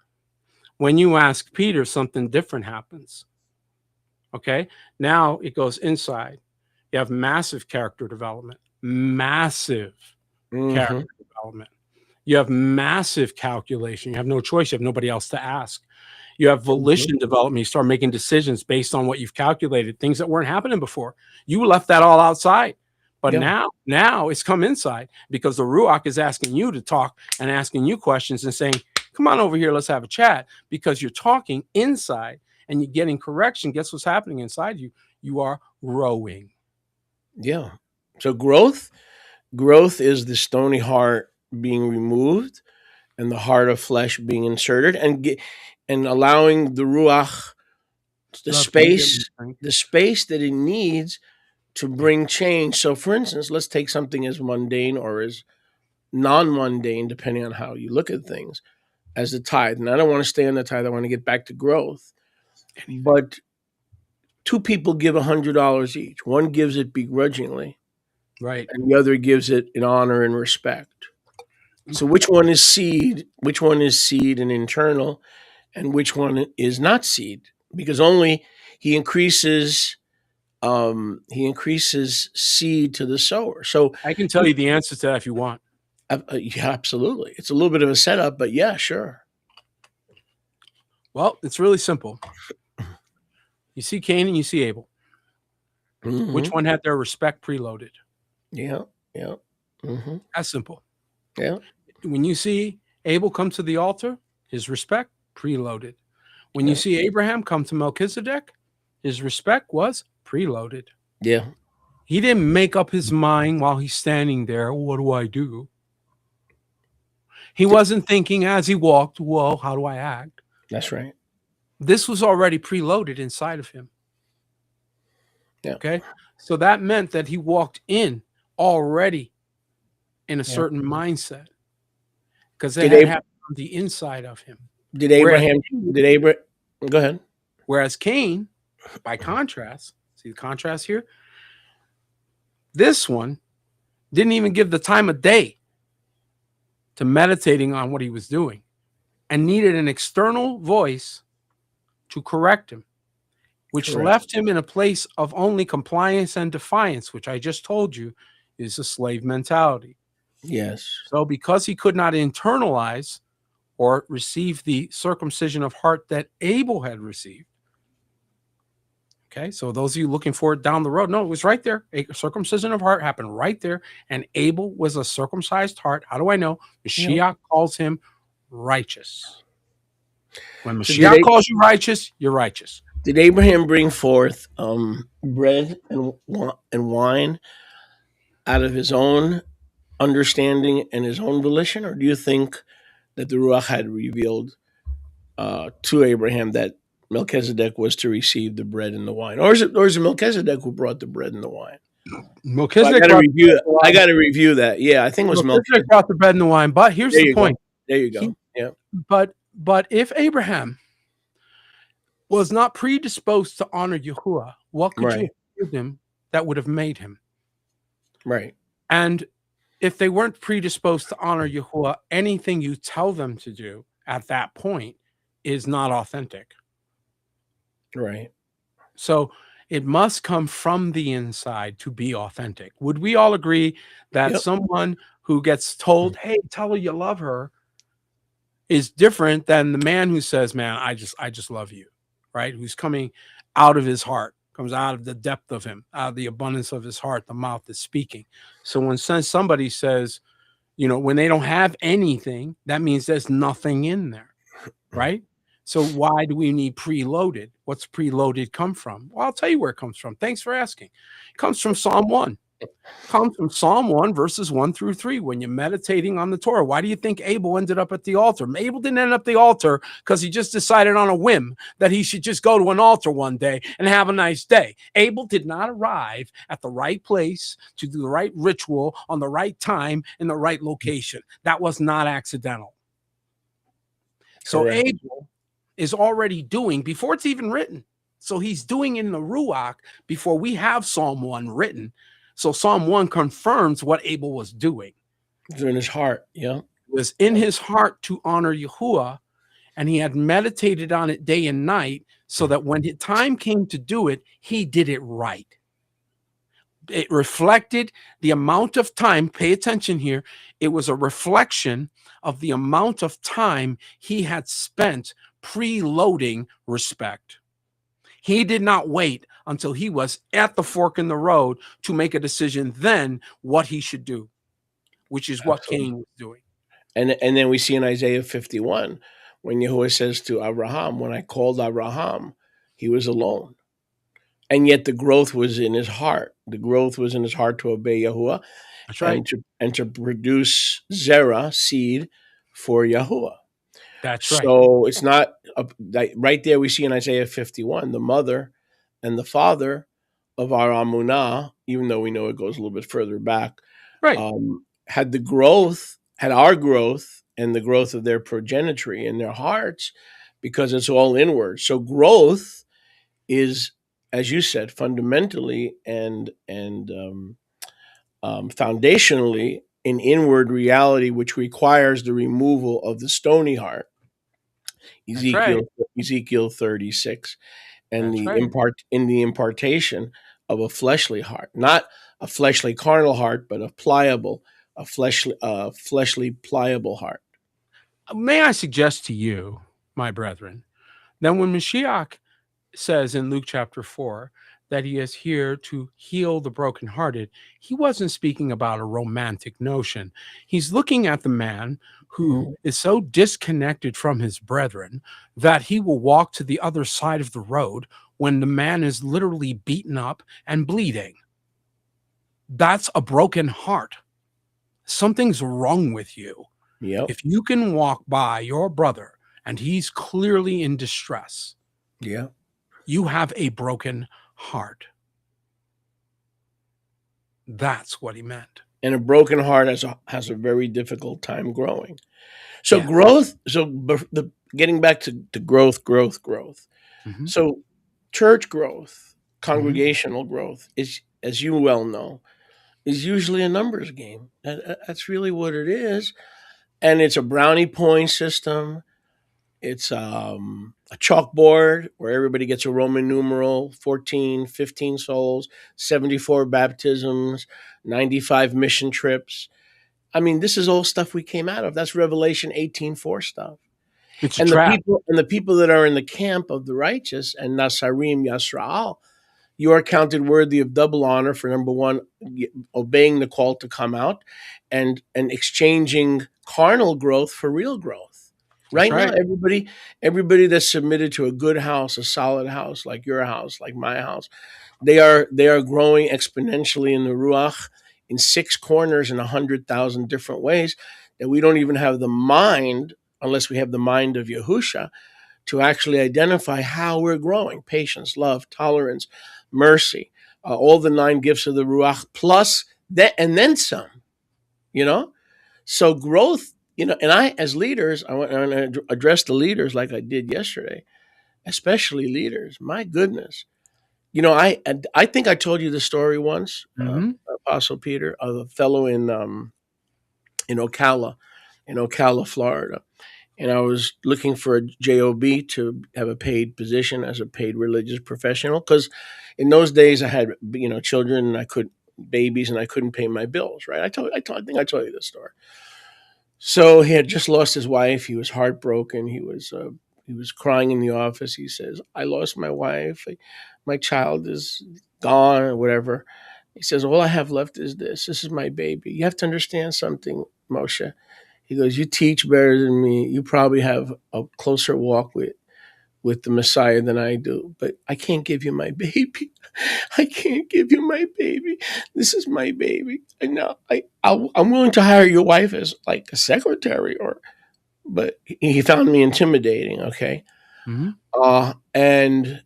When you ask Peter, something different happens. Okay? Now it goes inside. You have massive character development. Massive character development. You have massive calculation. You have no choice. You have nobody else to ask. You have volition development. You start making decisions based on what you've calculated, things that weren't happening before. You left that all outside. But now it's come inside because the Ruach is asking you to talk and asking you questions and saying, come on over here, let's have a chat, because you're talking inside and you're getting correction. Guess what's happening inside you? You are growing. Yeah. So growth is the stony heart being removed and the heart of flesh being inserted, and allowing the Ruach the space that it needs to bring change. So for instance, let's take something as mundane or as non-mundane, depending on how you look at things, as the tithe. And I don't want to stay on the tithe. I want to get back to growth. But two people give $100 each. One gives it begrudgingly. Right. And the other gives it in honor and respect. So which one is seed? Which one is seed and internal? And which one is not seed? Because only he increases seed to the sower. So I can tell you the answer to that if you want. Yeah, absolutely. It's a little bit of a setup, but yeah, sure. Well, it's really simple. You see Cain and you see Abel. Mm-hmm. Which one had their respect preloaded? Yeah. Mm-hmm. That's simple. Yeah. When you see Abel come to the altar, his respect preloaded. When you see Abraham come to Melchizedek, his respect was preloaded. Yeah. He didn't make up his mind while he's standing there. What do I do? He wasn't thinking as he walked, whoa, how do I act? That's right. This was already preloaded inside of him. Yeah. Okay. So that meant that he walked in already in a certain mindset, because it had happened on the inside of him. Go ahead. Whereas Cain, by contrast, see the contrast here? This one didn't even give the time of day to meditating on what he was doing and needed an external voice to correct him, which left him in a place of only compliance and defiance, which I just told you is a slave mentality. Yes. So because he could not internalize or receive the circumcision of heart that Abel had received. Okay, so those of you looking for it down the road, no, it was right there. A circumcision of heart happened right there, and Abel was a circumcised heart. How do I know? Mashiach calls him righteous. When Mashiach calls you righteous, you're righteous. Did Abraham bring forth bread and wine out of his own understanding and his own volition, or do you think that the Ruach had revealed to Abraham that Melchizedek was to receive the bread and the wine, or is it Melchizedek who brought the bread and the wine? Melchizedek. I got to review that. Yeah, I think it was Melchizedek brought the bread and the wine. But here's the point. There you go. Yeah. But if Abraham was not predisposed to honor Yahuwah, what could you give him that would have made him? Right. And if they weren't predisposed to honor Yahuwah, anything you tell them to do at that point is not authentic. Right. So it must come from the inside to be authentic. Would we all agree that someone who gets told, hey, tell her you love her, is different than the man who says, man, I just love you, right? Who's coming out of his heart, comes out of the depth of him, out of the abundance of his heart, the mouth is speaking. So when somebody says, when they don't have anything, that means there's nothing in there, right? So why do we need preloaded? What's preloaded come from? Well, I'll tell you where it comes from. Thanks for asking. It comes from Psalm 1. It comes from Psalm 1, verses 1 through 3. When you're meditating on the Torah, why do you think Abel ended up at the altar? Abel didn't end up at the altar because he just decided on a whim that he should just go to an altar one day and have a nice day. Abel did not arrive at the right place to do the right ritual on the right time in the right location. That was not accidental. So Abel is already doing before it's even written. So he's doing in the Ruach before we have Psalm 1 written. So Psalm 1 confirms what Abel was doing. It was in his heart, yeah. It was in his heart to honor Yahuwah, and he had meditated on it day and night so that when the time came to do it, he did it right. It reflected the amount of time, pay attention here, it was a reflection of the amount of time he had spent preloading respect. He did not wait until he was at the fork in the road to make a decision then what he should do, which is what Cain was doing. And then we see in Isaiah 51 when Yahuwah says to Abraham, when I called Abraham, he was alone. And yet the growth was in his heart. The growth was in his heart to obey Yahuwah. That's right. And to produce Zerah, seed, for Yahuwah. That's right. So it's not, right there we see in Isaiah 51, the mother and the father of our Amunah, even though we know it goes a little bit further back, right. Had our growth and the growth of their progenitry in their hearts, because it's all inward. So growth is, as you said, fundamentally and foundationally an inward reality, which requires the removal of the stony heart. Ezekiel 36, and the impartation of a fleshly heart, not a fleshly carnal heart, but a fleshly pliable heart. May I suggest to you, my brethren, that when Mashiach says in Luke chapter 4 that he is here to heal the brokenhearted, he wasn't speaking about a romantic notion. He's looking at the man who is so disconnected from his brethren that he will walk to the other side of the road when the man is literally beaten up and bleeding. That's a broken heart. Something's wrong with you. Yep. If you can walk by your brother and he's clearly in distress, you have a broken heart. That's what he meant. And a broken heart has a very difficult time growing. So growth. So getting back to growth. Mm-hmm. So church growth, congregational growth is, as you well know, is usually a numbers game. That's really what it is. And it's a brownie point system. It's a chalkboard where everybody gets a Roman numeral, 14, 15 souls, 74 baptisms, 95 mission trips. I mean, this is all stuff we came out of. That's Revelation 18:4 stuff. It's a trap. The people that are in the camp of the righteous and Nasarim Yasra'al, you are counted worthy of double honor for, number one, obeying the call to come out and exchanging carnal growth for real growth. Right now, everybody that's submitted to a good house, a solid house, like your house, like my house, they are growing exponentially in the Ruach in 6 corners in 100,000 different ways that we don't even have the mind, unless we have the mind of Yahusha, to actually identify how we're growing. Patience, love, tolerance, mercy, all the 9 gifts of the Ruach, plus that, and then some, So growth, and I, as leaders, I want to address the leaders like I did yesterday, especially leaders. My goodness. I think I told you the story once, Apostle Peter, of a fellow in Ocala, Florida. And I was looking for a job to have a paid position as a paid religious professional, because in those days I had children and babies, and I couldn't pay my bills. Right? I think I told you this story. So he had just lost his wife. He was heartbroken. He was crying in the office. He says, "I lost my wife. My child is gone," or whatever. He says, "All I have left is this. This is my baby. You have to understand something, Moshe." He goes, "You teach better than me. You probably have a closer walk with the Messiah than I do, but I can't give you my baby. I can't give you my baby. This is my baby. And now I'm willing to hire your wife as like a secretary, but he found me intimidating." Okay. Mm-hmm. And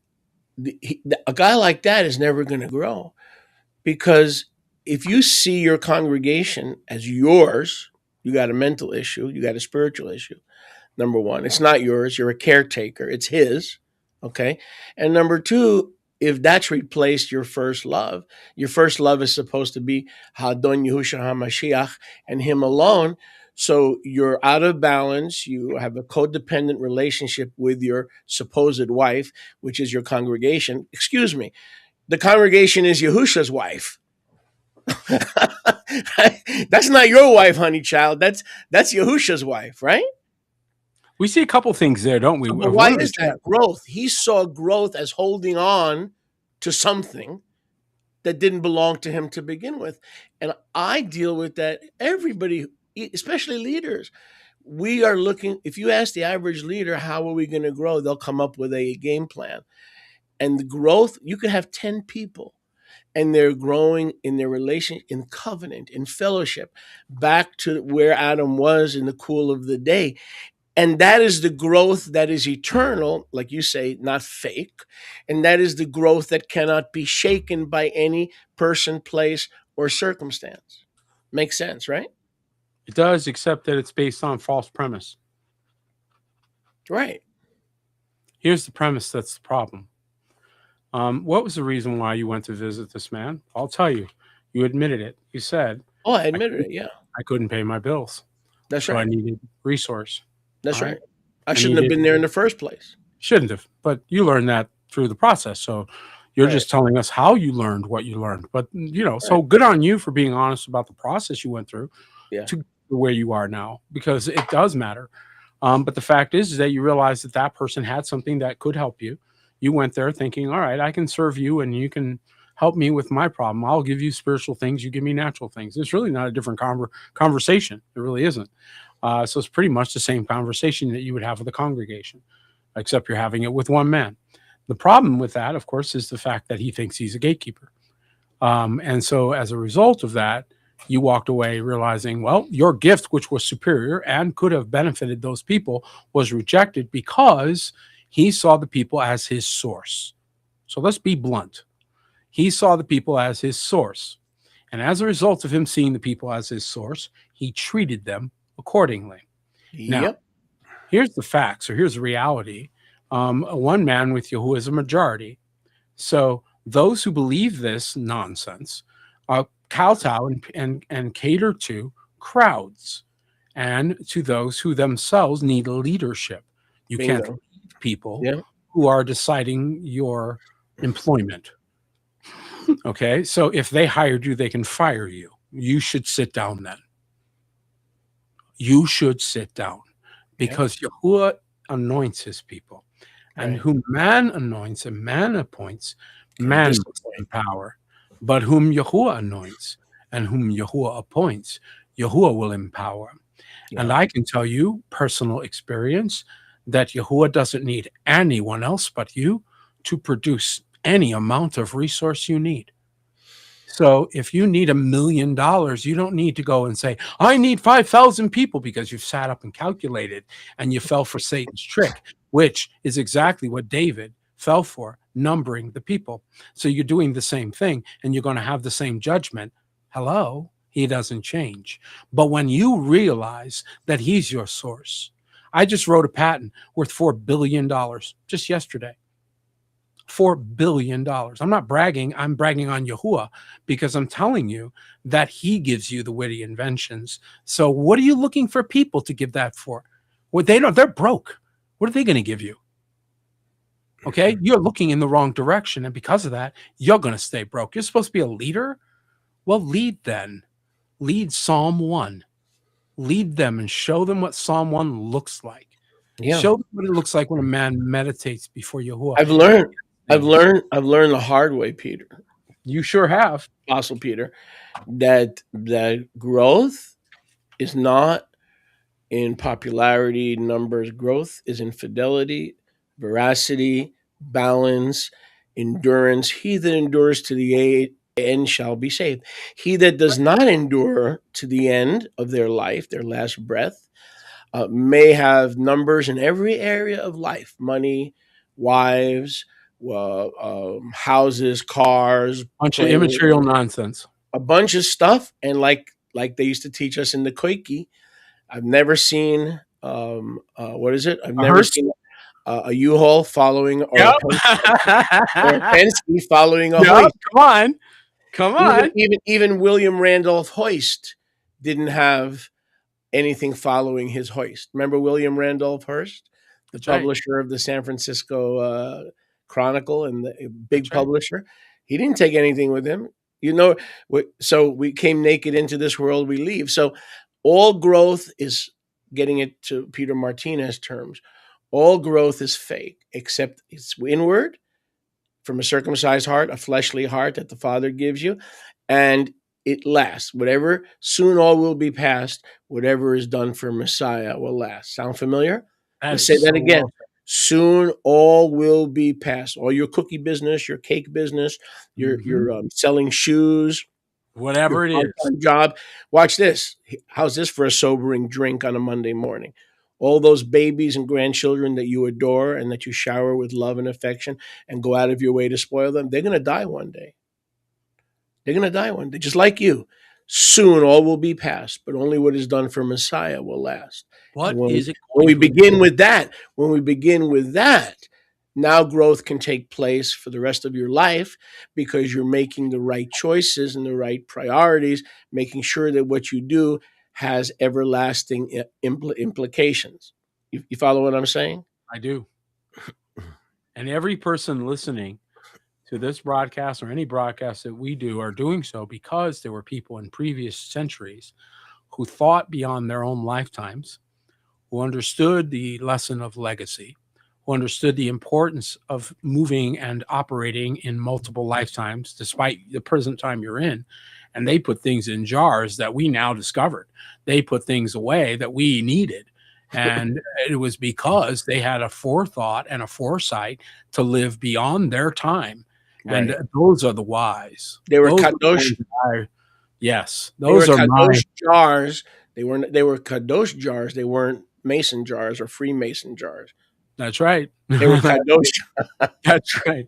a guy like that is never going to grow, because if you see your congregation as yours, you got a mental issue, you got a spiritual issue. Number one, it's not yours. You're a caretaker. It's his. Okay. And number two, if that's replaced your first love is supposed to be Hadon Yahushua HaMashiach and him alone. So you're out of balance. You have a codependent relationship with your supposed wife, which is your congregation. Excuse me. The congregation is Yahusha's wife. That's not your wife, honey child. That's Yahusha's wife, right? We see a couple things there, don't we? But why is that growth? He saw growth as holding on to something that didn't belong to him to begin with. And I deal with that. Everybody, especially leaders, we are looking, if you ask the average leader, how are we going to grow? They'll come up with a game plan. And the growth, you could have 10 people and they're growing in their relation, in covenant, in fellowship, back to where Adam was in the cool of the day. And that is the growth that is eternal, like you say, not fake. And that is the growth that cannot be shaken by any person, place, or circumstance. Makes sense, right? It does, except that it's based on false premise. Right. Here's the premise that's the problem. What was the reason why you went to visit this man? I'll tell you. You admitted it. You said, "Oh, I admitted it. Yeah, I couldn't pay my bills. That's so right. I needed resource. That's right. I shouldn't have been there in the first place. Shouldn't have. But you learned that through the process. So you're just telling us how you learned what you learned. But so good on you for being honest about the process you went through to where you are now, because it does matter. But the fact is that you realized that person had something that could help you. You went there thinking, all right, I can serve you and you can help me with my problem. I'll give you spiritual things. You give me natural things. It's really not a different conversation. It really isn't. So it's pretty much the same conversation that you would have with a congregation, except you're having it with one man. The problem with that, of course, is the fact that he thinks he's a gatekeeper. And so as a result of that, you walked away realizing, well, your gift, which was superior and could have benefited those people, was rejected because he saw the people as his source. So let's be blunt. He saw the people as his source. And as a result of him seeing the people as his source, he treated them accordingly. Now, here's the facts, or here's the reality. One man with Yahuwah is a majority. So those who believe this nonsense kowtow and cater to crowds and to those who themselves need leadership. You can't lead people who are deciding your employment. Okay, so if they hired you, they can fire you. You should sit down then. You should sit down because Yahuwah anoints his people. And whom man anoints and man appoints, man must empower. But whom Yahuwah anoints and whom Yahuwah appoints, Yahuwah will empower. And I can tell you, personal experience, that Yahuwah doesn't need anyone else but you to produce any amount of resource you need. So if you need $1 million, you don't need to go and say, I need 5,000 people, because you've sat up and calculated and you fell for Satan's trick, which is exactly what David fell for, numbering the people. So you're doing the same thing and you're going to have the same judgment. Hello, he doesn't change. But when you realize that he's your source, I just wrote a patent worth $4 billion just yesterday. $4 billion. I'm not bragging. I'm bragging on Yahuwah because I'm telling you that he gives you the witty inventions. So what are you looking for people to give that for? Well, they're broke. What are they going to give you? Okay. You're looking in the wrong direction. And because of that, you're going to stay broke. You're supposed to be a leader. Well, lead then. Lead Psalm 1. Lead them and show them what Psalm 1 looks like. Show them what it looks like when a man meditates before Yahuwah. I've learned the hard way, Peter. You sure have, Apostle Peter, that growth is not in popularity, numbers. Growth is in fidelity, veracity, balance, endurance. He that endures to the end shall be saved. He that does not endure to the end of their life, their last breath, may have numbers in every area of life: money, wives, houses, cars, bunch of immaterial nonsense, a bunch of stuff. And like they used to teach us in the Koiki, I've never seen what is it? I've never seen a U-Haul following or a Penske following a hoist. Come on. Even William Randolph Hearst didn't have anything following his hoist. Remember William Randolph Hearst, the publisher of the San Francisco Chronicle and the big publisher? He didn't take anything with him. So we came naked into this world, we leave. So all growth is getting it to Peter Martinez terms, all growth is fake, except it's inward from a circumcised heart, a fleshly heart that the Father gives you, and it lasts. Whatever, soon all will be past. Whatever is done for Messiah will last. Sound familiar? Let's say that again. Soon all will be past. All your cookie business, your cake business, your selling shoes, whatever it is, job. Watch this. How's this for a sobering drink on a Monday morning? All those babies and grandchildren that you adore and that you shower with love and affection and go out of your way to spoil them, they're going to die one day. They're going to die one day, just like you. Soon all will be past, but only what is done for Messiah will last. When we begin with that, now growth can take place for the rest of your life because you're making the right choices and the right priorities, making sure that what you do has everlasting implications. You follow what I'm saying? I do. And every person listening to this broadcast or any broadcast that we do are doing so because there were people in previous centuries who thought beyond their own lifetimes, who understood the lesson of legacy, who understood the importance of moving and operating in multiple lifetimes, despite the present time you're in. And they put things in jars that we now discovered. They put things away that we needed. And it was because they had a forethought and a foresight to live beyond their time. Right. And those are the wise. They were kadosh. Yes, those are kadosh jars. They were kadosh jars. They weren't mason jars or Freemason jars. That's right. They were kadosh. That's right.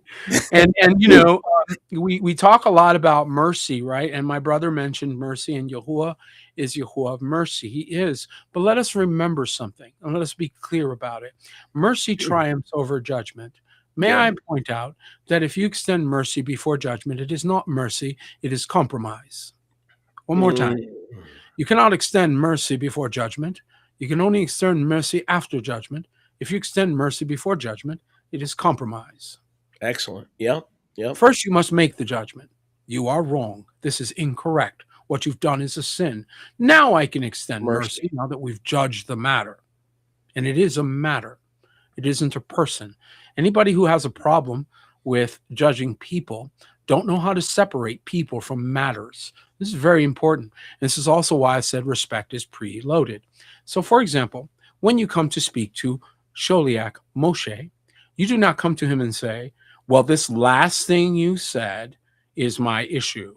And we talk a lot about mercy, right? And my brother mentioned mercy, and Yahuwah is Yahuwah of mercy. He is. But let us remember something, and let us be clear about it. Mercy triumphs over judgment. May I point out that if you extend mercy before judgment, it is not mercy, it is compromise. One more time. You cannot extend mercy before judgment. You can only extend mercy after judgment. If you extend mercy before judgment, it is compromise. Excellent. Yeah. First, you must make the judgment. You are wrong. This is incorrect. What you've done is a sin. Now I can extend mercy now that we've judged the matter. And it is a matter. It isn't a person. Anybody who has a problem with judging people don't know how to separate people from matters. This is very important. This is also why I said respect is preloaded. So, for example, when you come to speak to Sholiach Moshe, you do not come to him and say, well, this last thing you said is my issue.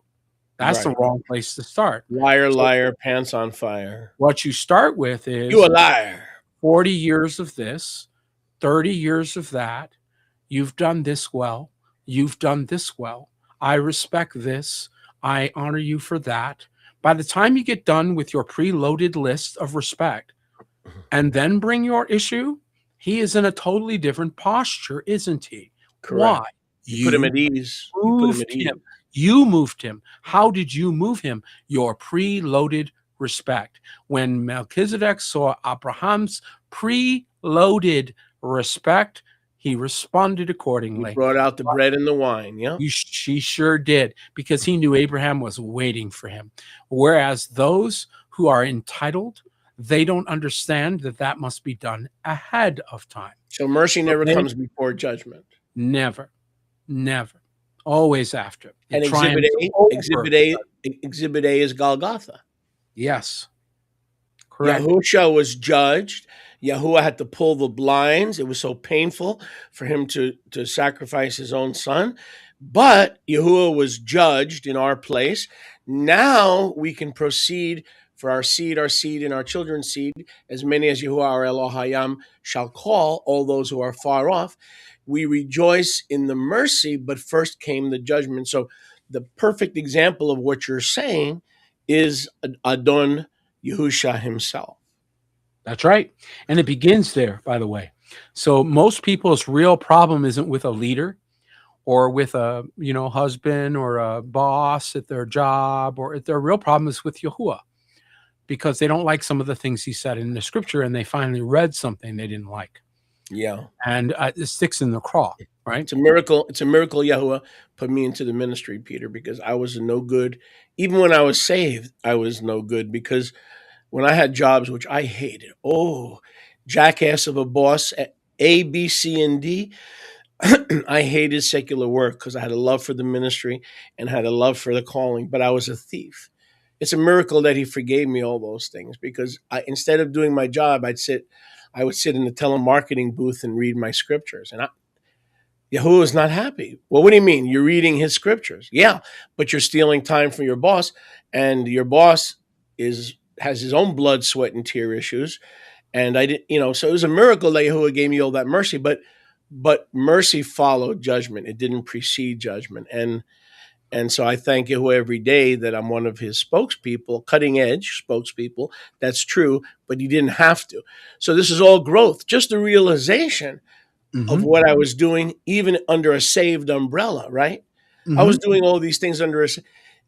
That's the wrong place to start. Liar, pants on fire. What you start with is, you a liar. 40 years of this, 30 years of that. You've done this well. You've done this well. I respect this. I honor you for that. By the time you get done with your preloaded list of respect and then bring your issue, he is in a totally different posture, isn't he? Correct. Why? You put him at ease. You moved him. How did you move him? Your preloaded respect. When Melchizedek saw Abraham's preloaded respect, he responded accordingly. He brought out the bread and the wine. Yeah, she sure did, because he knew Abraham was waiting for him. Whereas those who are entitled, they don't understand that must be done ahead of time. So mercy never comes before judgment. Never. Always after. And Exhibit A is Golgotha. Yes. Correct. Yahusha was judged. Yahuwah had to pull the blinds. It was so painful for him to sacrifice his own son. But Yahuwah was judged in our place. Now we can proceed for our seed, and our children's seed, as many as Yahuwah our Elohayim shall call, all those who are far off. We rejoice in the mercy, but first came the judgment. So the perfect example of what you're saying is Adon Yahusha himself. That's right. And it begins there, by the way. So most people's real problem isn't with a leader or with a husband or a boss at their job, or their real problem is with Yahuwah, because they don't like some of the things he said in the scripture, and they finally read something they didn't like. Yeah. And it sticks in the craw, right? It's a miracle. It's a miracle Yahuwah put me into the ministry, Peter, because I was no good. Even when I was saved, I was no good, because when I had jobs which I hated. Oh, jackass of a boss at A, B, C, and D. I hated secular work because I had a love for the ministry and had a love for the calling, but I was a thief. It's a miracle that he forgave me all those things because instead of doing my job, I would sit in the telemarketing booth and read my scriptures. And Yahuwah is not happy. Well, what do you mean? You're reading his scriptures. Yeah, but you're stealing time from your boss, and your boss has his own blood, sweat, and tear issues. And I didn't, so it was a miracle that Yahuwah gave me all that mercy, but mercy followed judgment. It didn't precede judgment. And so I thank Yahuwah every day that I'm one of his spokespeople, cutting edge spokespeople. That's true, but he didn't have to. So this is all growth, just the realization of what I was doing, even under a saved umbrella, right? I was doing all these things under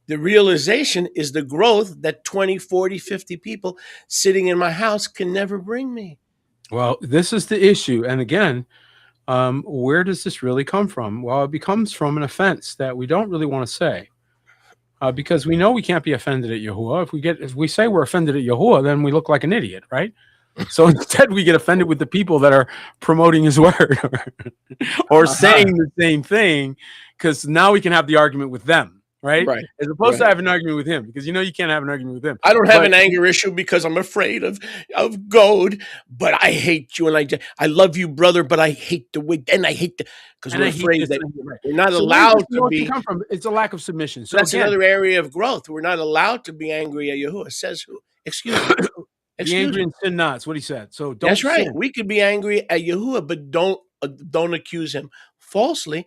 the realization is the growth that 20, 40, 50 people sitting in my house can never bring me. Well, this is the issue. And again, where does this really come from? Well, it comes from an offense that we don't really want to say, because we know we can't be offended at Yahuwah. If we say we're offended at Yahuwah, then we look like an idiot, right? So instead, we get offended with the people that are promoting his word or saying the same thing, because now we can have the argument with them. Right? As opposed to have an argument with him, because you can't have an argument with him. I don't have an anger issue because I'm afraid of God, but I hate you and I love you, brother, but I hate the way, and I hate because we're afraid that we're not allowed to be. Come from? It's a lack of submission. So that's another area of growth. We're not allowed to be angry at Yahuwah. Says who? Excuse me. Be angry and sin not. That's what he said. So don't. That's right. Sin. We could be angry at Yahuwah, but don't accuse him falsely,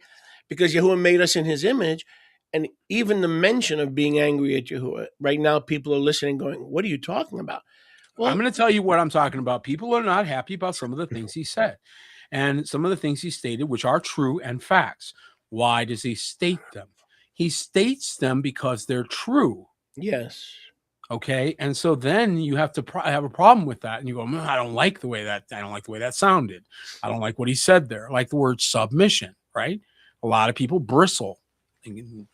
because Yahuwah made us in his image. And even the mention of being angry at Yahuwah, right now people are listening going, what are you talking about? Well, I'm going to tell you what I'm talking about. People are not happy about some of the things he said and some of the things he stated, which are true and facts. Why does he state them? He states them because they're true. Yes. Okay. And so then you have to have a problem with that. And you go, I don't like the way that sounded. I don't like what he said there. I like the word submission, right? A lot of people bristle. Thinking,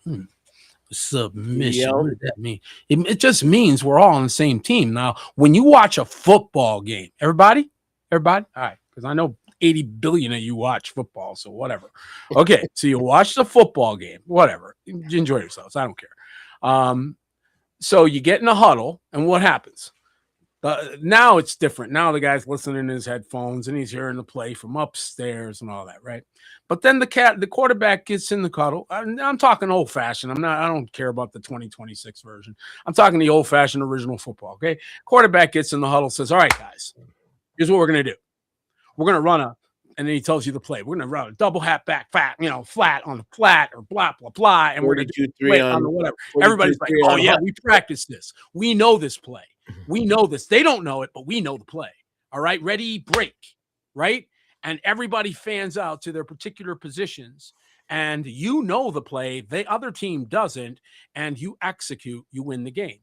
submission. What does that mean? It just means we're all on the same team. Now, when you watch a football game, everybody, all right, because I know 80 billion of you watch football, so whatever. Okay, so you watch the football game, whatever. You enjoy yourselves. I don't care. So you get in a huddle, and what happens? Now it's different. Now the guy's listening in his headphones, and he's hearing the play from upstairs and all that, right? But then the quarterback gets in the huddle. I'm talking old fashioned. I don't care about the 2026 version. I'm talking the old fashioned original football. Okay. Quarterback gets in the huddle, says, all right, guys, here's what we're going to do. We're going to run and then he tells you the play. We're going to run a double hat back, flat on the flat or blah, blah, blah. And we're going to do 3 on the whatever. Everybody's like, oh yeah, we practiced this. We know this play. We know this. They don't know it, but we know the play. All right. Ready, break. Right. And everybody fans out to their particular positions, and the play, the other team doesn't, and you execute, you win the game,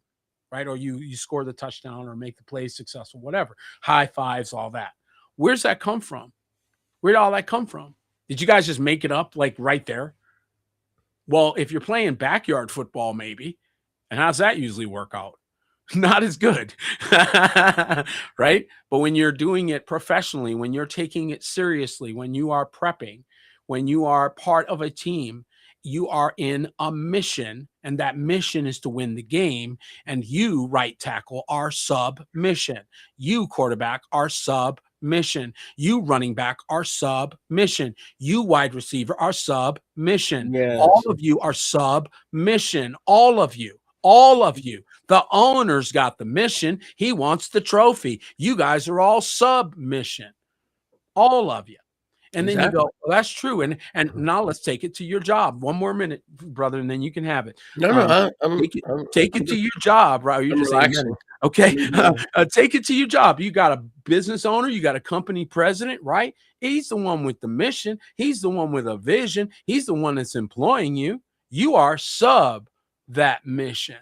right? Or you score the touchdown or make the play successful, whatever. High fives, all that. Where's that come from? Where'd all that come from? Did you guys just make it up like right there? Well, if you're playing backyard football, maybe. And how's that usually work out? Not as good, right? But when you're doing it professionally, when you're taking it seriously, when you are prepping, when you are part of a team, you are in a mission, and that mission is to win the game. And you, right tackle, are submission. You, quarterback, are submission. You, running back, are submission. You, wide receiver, are submission. Yes. All of you are submission. All of you. All of you. The owner's got the mission. He wants the trophy. You guys are all submission. All of you. And then you go, well, that's true. And now let's take it to your job. One more minute, brother, and then you can have it. Take it to your job, right? You're just saying, okay. Take it to your job. You got a business owner. You got a company president, right? He's the one with the mission. He's the one with a vision. He's the one that's employing you. You are sub that mission.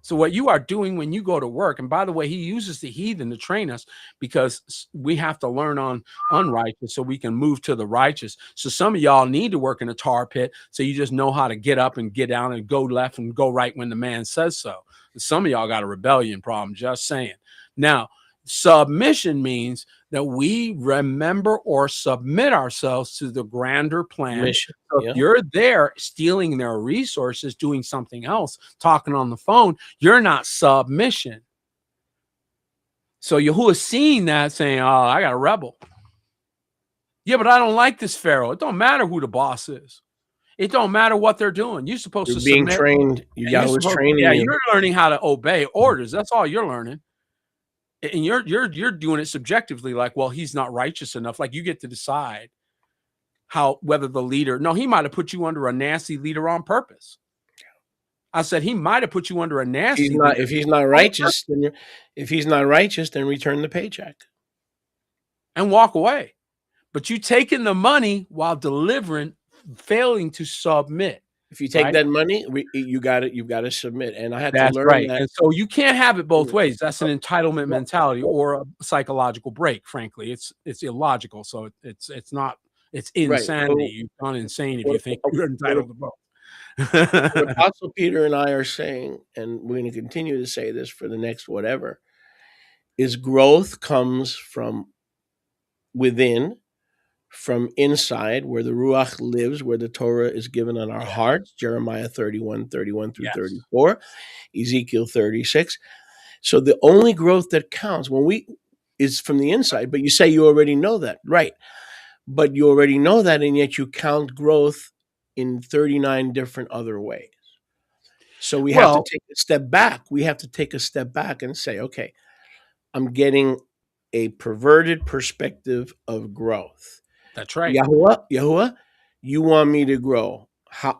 So what you are doing when you go to work, and by the way, he uses the heathen to train us because we have to learn on unrighteous so we can move to the righteous. So some of y'all need to work in a tar pit so you just know how to get up and get down and go left and go right when the man says so. Some of y'all got a rebellion problem, just saying. Now, submission means that we remember or submit ourselves to the grander plan. Mission, So if you're there stealing their resources, doing something else, talking on the phone, you're not submission. So Yahuwah seeing that, saying, "Oh, I got a rebel. Yeah, but I don't like this Pharaoh. It don't matter who the boss is. It don't matter what they're doing. You're supposed to being submit. trained. Yahweh's training you. You're learning how to obey orders. That's all you're learning. And you're doing it subjectively, like, well, he's not righteous enough. Like, you get to decide whether the leader. No, he might have put you under a nasty leader on purpose. I said he might have put you under a nasty. If he's not righteous, then return the paycheck and walk away. But you taking the money while failing to submit. If you take that money, you've got to submit. And I had That's to learn right. that. And so you can't have it both ways. That's an entitlement mentality or a psychological break. Frankly, it's illogical. So it's insanity. Right. So, you've gone insane if you think you're entitled to both. What Apostle Peter and I are saying, and we're going to continue to say this for the next whatever, is growth comes from within, from inside, where the Ruach lives, where the Torah is given on our hearts, Jeremiah 31 through 34, Ezekiel 36. So the only growth that counts is from the inside. But you say you already know that, right? But you already know that, and yet you count growth in 39 different other ways. So we have to take a step back. We have to take a step back and say, okay, I'm getting a perverted perspective of growth. That's right. Yahuwah, you want me to grow.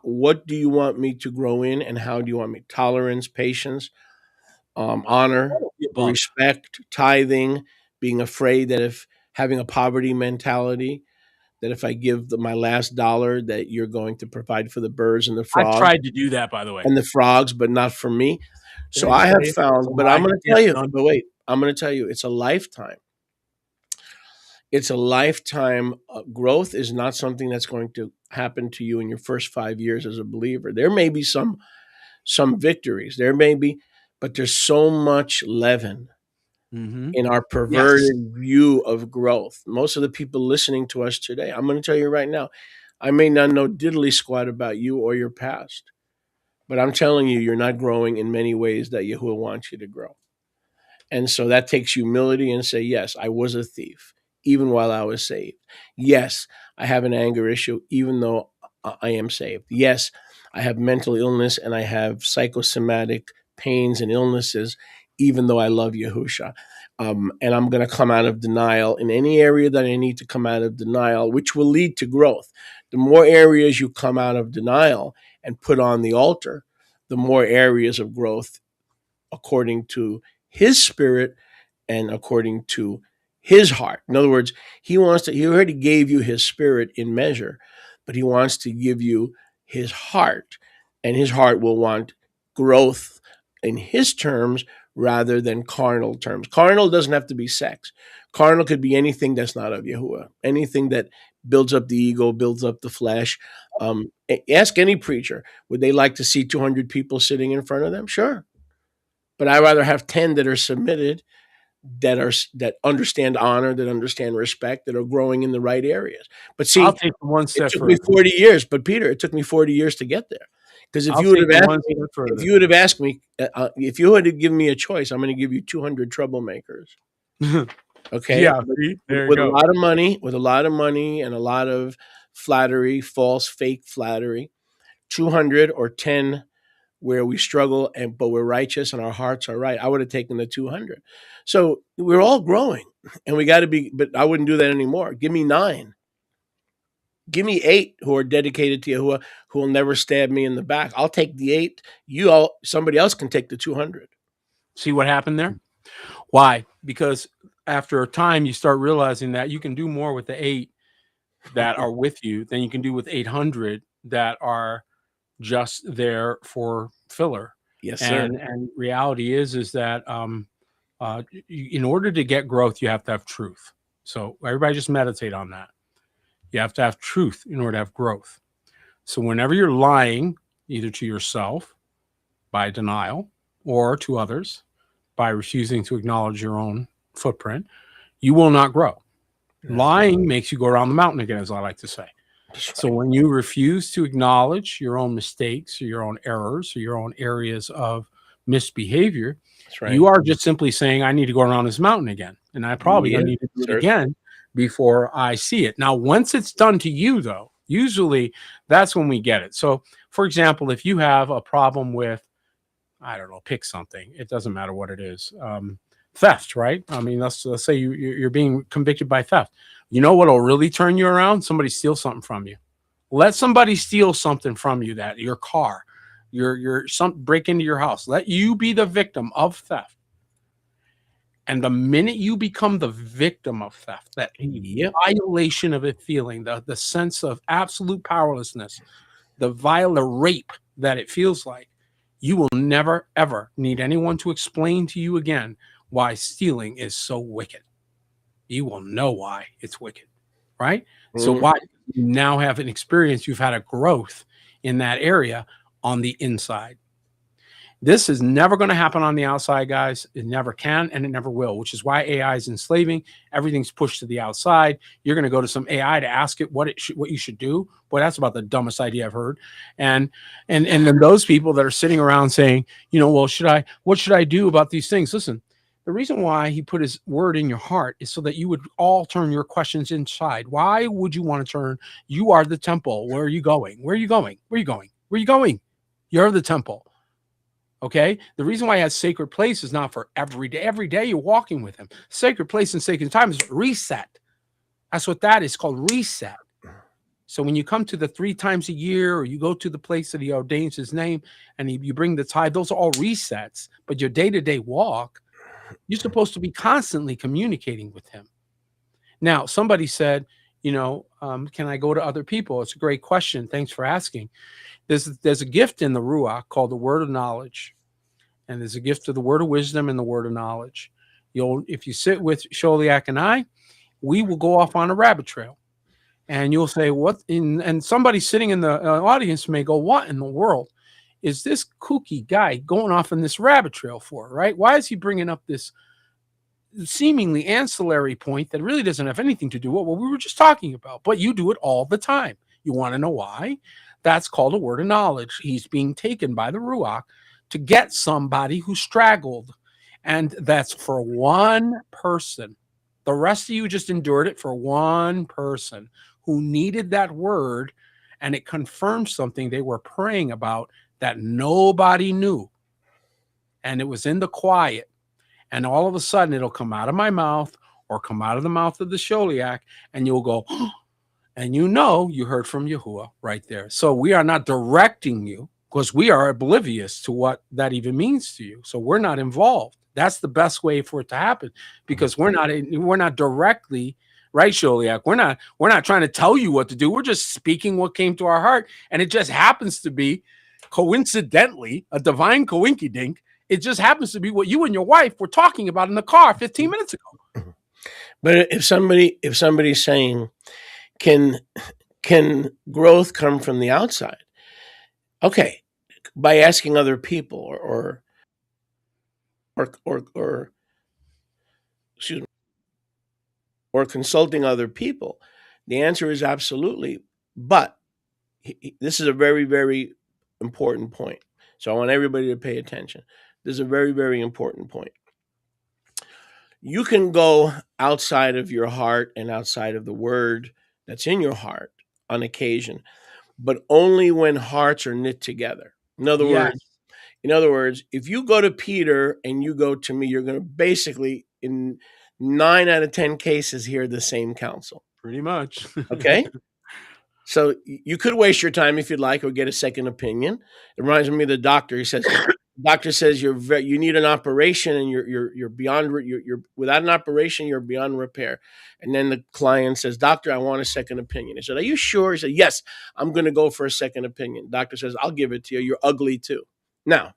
What do you want me to grow in, and how do you want me? Tolerance, patience, honor, respect, tithing, being afraid that if having a poverty mentality, that if I give my last dollar, that you're going to provide for the birds and the frogs. I've tried to do that, by the way. And the frogs, but not for me. So I have found, but I'm going to tell you, but wait, I'm going to tell you, it's a lifetime. It's a lifetime. Growth is not something that's going to happen to you in your first 5 years as a believer. There may be some victories. There may be, but there's so much leaven in our perverted view of growth. Most of the people listening to us today, I'm going to tell you right now, I may not know diddly squat about you or your past, but I'm telling you, you're not growing in many ways that Yahuwah wants you to grow. And so that takes humility and say, yes, I was a thief, even while I was saved. Yes, I have an anger issue, even though I am saved. Yes, I have mental illness and I have psychosomatic pains and illnesses, even though I love Yahusha. And I'm going to come out of denial in any area that I need to come out of denial, which will lead to growth. The more areas you come out of denial and put on the altar, the more areas of growth according to his spirit and according to his heart. In other words, he already gave you his spirit in measure, but he wants to give you his heart, and his heart will want growth in his terms rather than carnal terms. Carnal doesn't have to be sex. Carnal could be anything that's not of Yahuwah, anything that builds up the ego, builds up the flesh. Ask any preacher, would they like to see 200 people sitting in front of them? Sure. But I'd rather have 10 that are submitted, that understand honor, that understand respect, that are growing in the right areas. But see, I'll take one step it took further. me 40 years, but Peter, it took me 40 years to get there. Because if you would have asked me, if you had given me a choice, I'm going to give you 200 troublemakers. Okay. Yeah, with a lot of money, and a lot of flattery, false, fake flattery, 200 or 10 where we struggle but we're righteous and our hearts are right. I would have taken the 200. So we're all growing, and we got to be, but I wouldn't do that anymore. Give me 9. Give me 8 who are dedicated to Yahuwah, who will never stab me in the back. I'll take the 8. Somebody else can take the 200. See what happened there? Why? Because after a time, you start realizing that you can do more with the 8 that are with you than you can do with 800 that are just there for filler. Yes, sir. And reality is that in order to get growth, you have to have truth. So everybody just meditate on that. You have to have truth in order to have growth. So whenever you're lying, either to yourself by denial or to others by refusing to acknowledge your own footprint, you will not grow. Lying makes you go around the mountain again, as I like to say. So when you refuse to acknowledge your own mistakes or your own errors or your own areas of misbehavior, you are just simply saying, I need to go around this mountain again. And I probably need to do it again before I see it. Now, once it's done to you, though, usually that's when we get it. So, for example, if you have a problem with, I don't know, pick something. It doesn't matter what it is. Theft, right? I mean, let's say you're being convicted by theft. You know what'll really turn you around? Somebody steal something from you. Let somebody steal something from you, that your car, break into your house. Let you be the victim of theft. And the minute you become the victim of theft, that violation of a feeling, the sense of absolute powerlessness, the rape that it feels like, you will never, ever need anyone to explain to you again why stealing is so wicked. You will know why it's wicked, right? So why you now have an experience, you've had a growth in that area on the inside. This is never going to happen on the outside, guys. It never can, and it never will, which is why AI is enslaving. Everything's pushed to the outside. You're going to go to some AI to ask it what you should do. Boy, that's about the dumbest idea I've heard. And then those people that are sitting around saying, well, what should I do about these things? Listen, the reason why he put his word in your heart is so that you would all turn your questions inside. Why would you want to turn? You are the temple. Where are you going? Where are you going? Where are you going? Where are you going? You're the temple. Okay. The reason why he has sacred place is not for every day. Every day you're walking with him. Sacred place and sacred time is reset. That's what that is called, reset. So when you come to the 3 times a year, or you go to the place that he ordains his name and you bring the tithe, those are all resets. But your day-to-day walk, you're supposed to be constantly communicating with him. Now, somebody said, can I go to other people? It's a great question. Thanks for asking. There's a gift in the Ruach called the word of knowledge. And there's a gift of the word of wisdom and the word of knowledge. If you sit with Sholiak and I, we will go off on a rabbit trail. And you'll say, and somebody sitting in the audience may go, what in the world is this kooky guy going off on this rabbit trail for, right? Why is he bringing up this seemingly ancillary point that really doesn't have anything to do with what we were just talking about? But you do it all the time. You want to know why? That's called a word of knowledge. He's being taken by the Ruach to get somebody who straggled. And that's for one person. The rest of you just endured it for one person who needed that word, and it confirmed something they were praying about that nobody knew. And it was in the quiet. And all of a sudden, it'll come out of my mouth or come out of the mouth of the Sholiak, and you'll go, and you heard from Yahuwah right there. So we are not directing you because we are oblivious to what that even means to you. So we're not involved. That's the best way for it to happen, because we're not directly, right, Sholiak? We're not trying to tell you what to do. We're just speaking what came to our heart. And it just happens to be, coincidentally, a divine coinkydink. It just happens to be what you and your wife were talking about in the car 15 minutes ago. But if somebody's saying, can growth come from the outside? Okay, by asking other people or excuse me, or consulting other people. The answer is absolutely. But this is a very, very important point. So I want everybody to pay attention. This is a very, very important point. You can go outside of your heart and outside of the word that's in your heart on occasion, but only when hearts are knit together. In other words, if you go to Peter and you go to me, you're going to basically, in 9 out of 10 cases, hear the same counsel. Pretty much. Okay? So you could waste your time if you'd like, or get a second opinion. It reminds me of the doctor. He says, doctor says you need an operation, and you're beyond, you're without an operation, you're beyond repair. And then the client says, doctor, I want a second opinion. He said, are you sure? He said, yes, I'm going to go for a second opinion. Doctor says, I'll give it to you. You're ugly too. Now,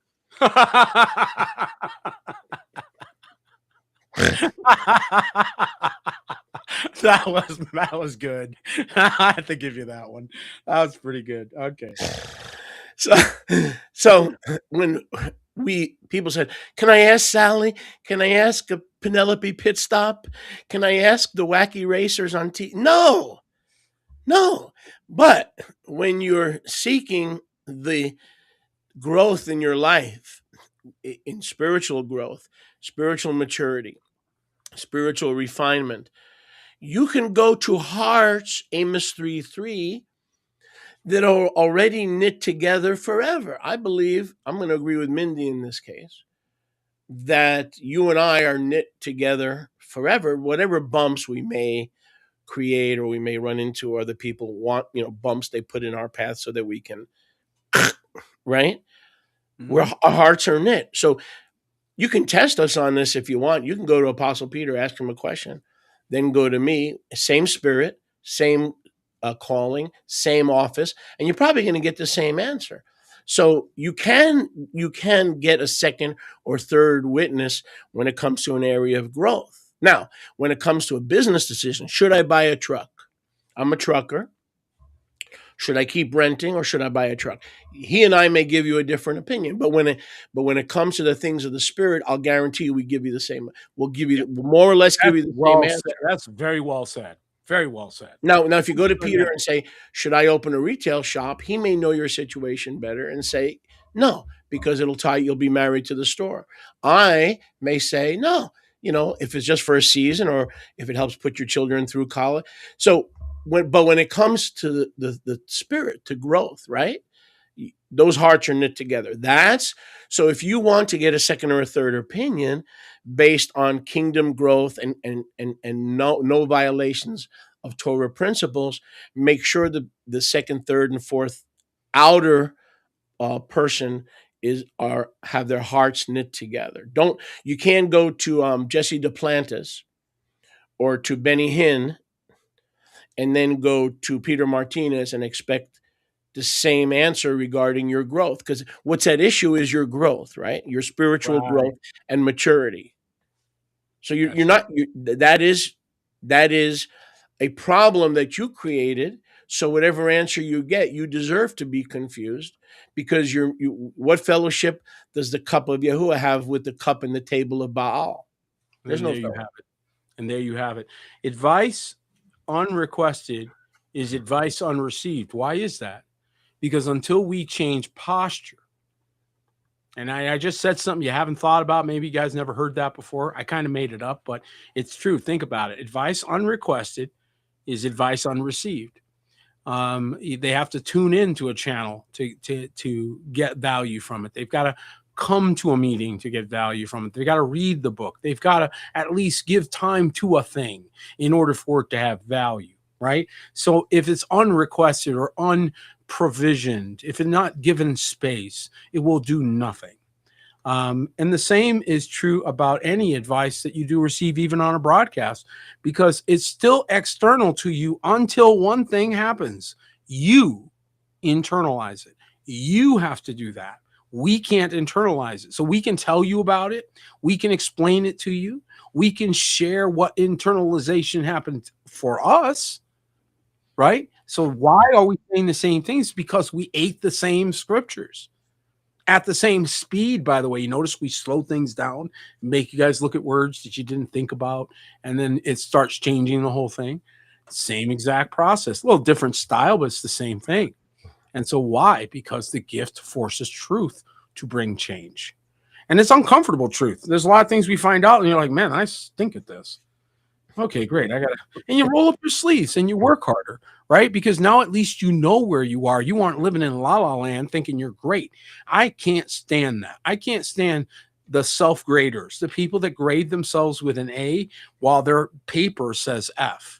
that was good. I have to give you that one. That was pretty good. Okay. So when people said, "Can I ask Sally? Can I ask a Penelope Pit Stop? Can I ask the wacky racers on TV?" No. But when you're seeking the growth in your life, in spiritual growth, spiritual maturity, spiritual refinement, you can go to hearts, Amos 3:3, that are already knit together forever. I believe, I'm going to agree with Mindy in this case, that you and I are knit together forever. Whatever bumps we may create or we may run into, or the people want, bumps they put in our path so that we can, right? Mm-hmm. Where our hearts are knit. So you can test us on this if you want. You can go to Apostle Peter, ask him a question, then go to me, same spirit, same calling, same office, and you're probably going to get the same answer. So you can get a second or third witness when it comes to an area of growth. Now, when it comes to a business decision, should I buy a truck? I'm a trucker. Should I keep renting or should I buy a truck? He and I may give you a different opinion, but when it comes to the things of the spirit, I'll guarantee you we give you the same. We'll give you more or less give you the same answer. That's very well said. Very well said. Now, if you go to Peter and say, should I open a retail shop? He may know your situation better and say, no, because you'll be married to the store. I may say, no, if it's just for a season or if it helps put your children through college. So, when it comes to the spirit, to growth, right? Those hearts are knit together. So if you want to get a second or a third opinion based on kingdom growth and no violations of Torah principles, make sure the second, third, and fourth outer person have their hearts knit together. You can't go to Jesse Duplantis or to Benny Hinn and then go to Peter Martinez and expect the same answer regarding your growth. Because what's at issue is your growth, right? Your spiritual growth and maturity. So that is a problem that you created. So whatever answer you get, you deserve to be confused, because what fellowship does the cup of Yahuwah have with the cup and the table of Baal? There's no fellowship. And there you have it. Advice unrequested is advice unreceived. Why is that? Because until we change posture, and I just said something you haven't thought about, maybe you guys never heard that before. I kind of made it up, but it's true. Think about it. Advice unrequested is advice unreceived. They have to tune into a channel to get value from it. They've got to come to a meeting to get value from it. They got to read the book. They've got to at least give time to a thing in order for it to have value, right? So if it's unrequested or unprovisioned, if it's not given space, it will do nothing. And the same is true about any advice that you do receive, even on a broadcast, because it's still external to you until one thing happens. You internalize it. You have to do that. We can't internalize it. So we can tell you about it. We can explain it to you. We can share what internalization happened for us, right? So why are we saying the same things? Because we ate the same scriptures at the same speed. By the way, you notice we slow things down, make you guys look at words that you didn't think about, and then it starts changing the whole thing. Same exact process, a little different style, but it's the same thing. And so why? Because the gift forces truth to bring change. And it's uncomfortable truth. There's a lot of things we find out and you're like, man, I stink at this. Okay, great. And you roll up your sleeves and you work harder, right? Because now at least you know where you are. You aren't living in la la land thinking you're great. I can't stand that. I can't stand the self-graders, the people that grade themselves with an A while their paper says F.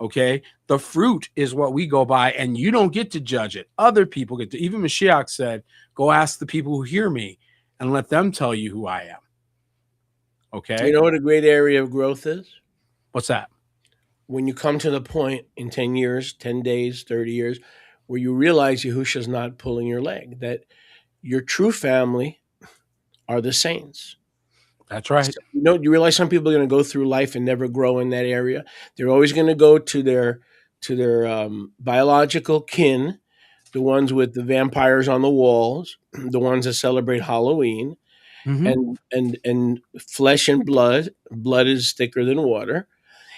Okay, the fruit is what we go by, and you don't get to judge it. Other people get to. Even Mashiach said, go ask the people who hear me and let them tell you who I am. Okay. You know what a great area of growth is? What's that? When you come to the point in 10 years, 10 days, 30 years, where you realize Yahusha's not pulling your leg, that your true family are the saints. That's right. So, you realize some people are going to go through life and never grow in that area. They're always going to go to their biological kin, the ones with the vampires on the walls, the ones that celebrate Halloween, and flesh and blood. Blood is thicker than water.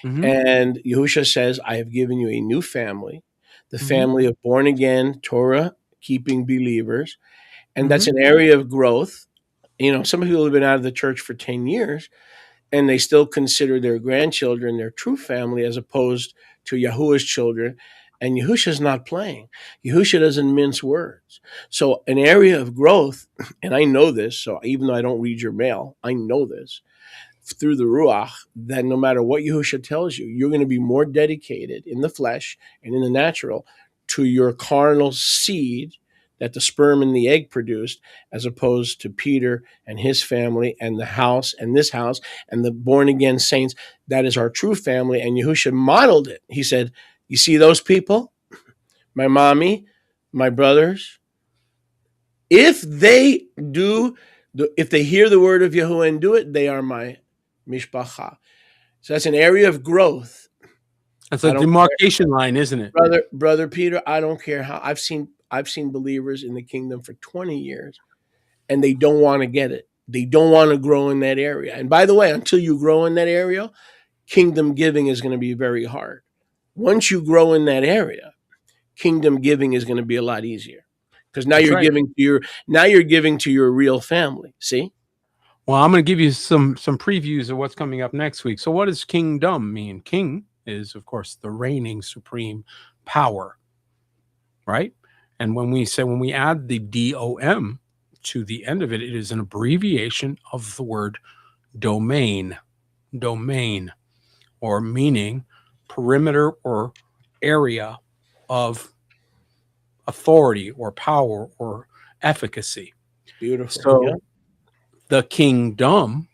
And Yahusha says, I have given you a new family, the family of born again, Torah keeping believers. And that's an area of growth. Some people have been out of the church for 10 years and they still consider their grandchildren their true family as opposed to Yahuwah's children. And Yahusha's not playing. Yahusha doesn't mince words. So an area of growth, and I know this, so even though I don't read your mail, I know this through the Ruach, that no matter what Yahusha tells you, you're going to be more dedicated in the flesh and in the natural to your carnal seed that the sperm and the egg produced, as opposed to Peter and his family and the house and this house and the born-again saints. That is our true family, and Yahusha modeled it. He said, you see those people? My mommy, my brothers? If they hear the word of Yahuwah and do it, they are my mishpacha. So that's an area of growth. That's a demarcation line, isn't it? Brother Peter, I don't care how. I've seen believers in the kingdom for 20 years, and they don't want to get it. They don't want to grow in that area. And by the way, until you grow in that area, kingdom giving is going to be very hard. Once you grow in that area, kingdom giving is going to be a lot easier, because now you're giving to your real family. See? Well, I'm going to give you some previews of what's coming up next week. So what does kingdom mean? King is, of course, the reigning supreme power, right? And when we add the DOM to the end of it, it is an abbreviation of the word domain, or meaning perimeter or area of authority or power or efficacy. Beautiful. So the kingdom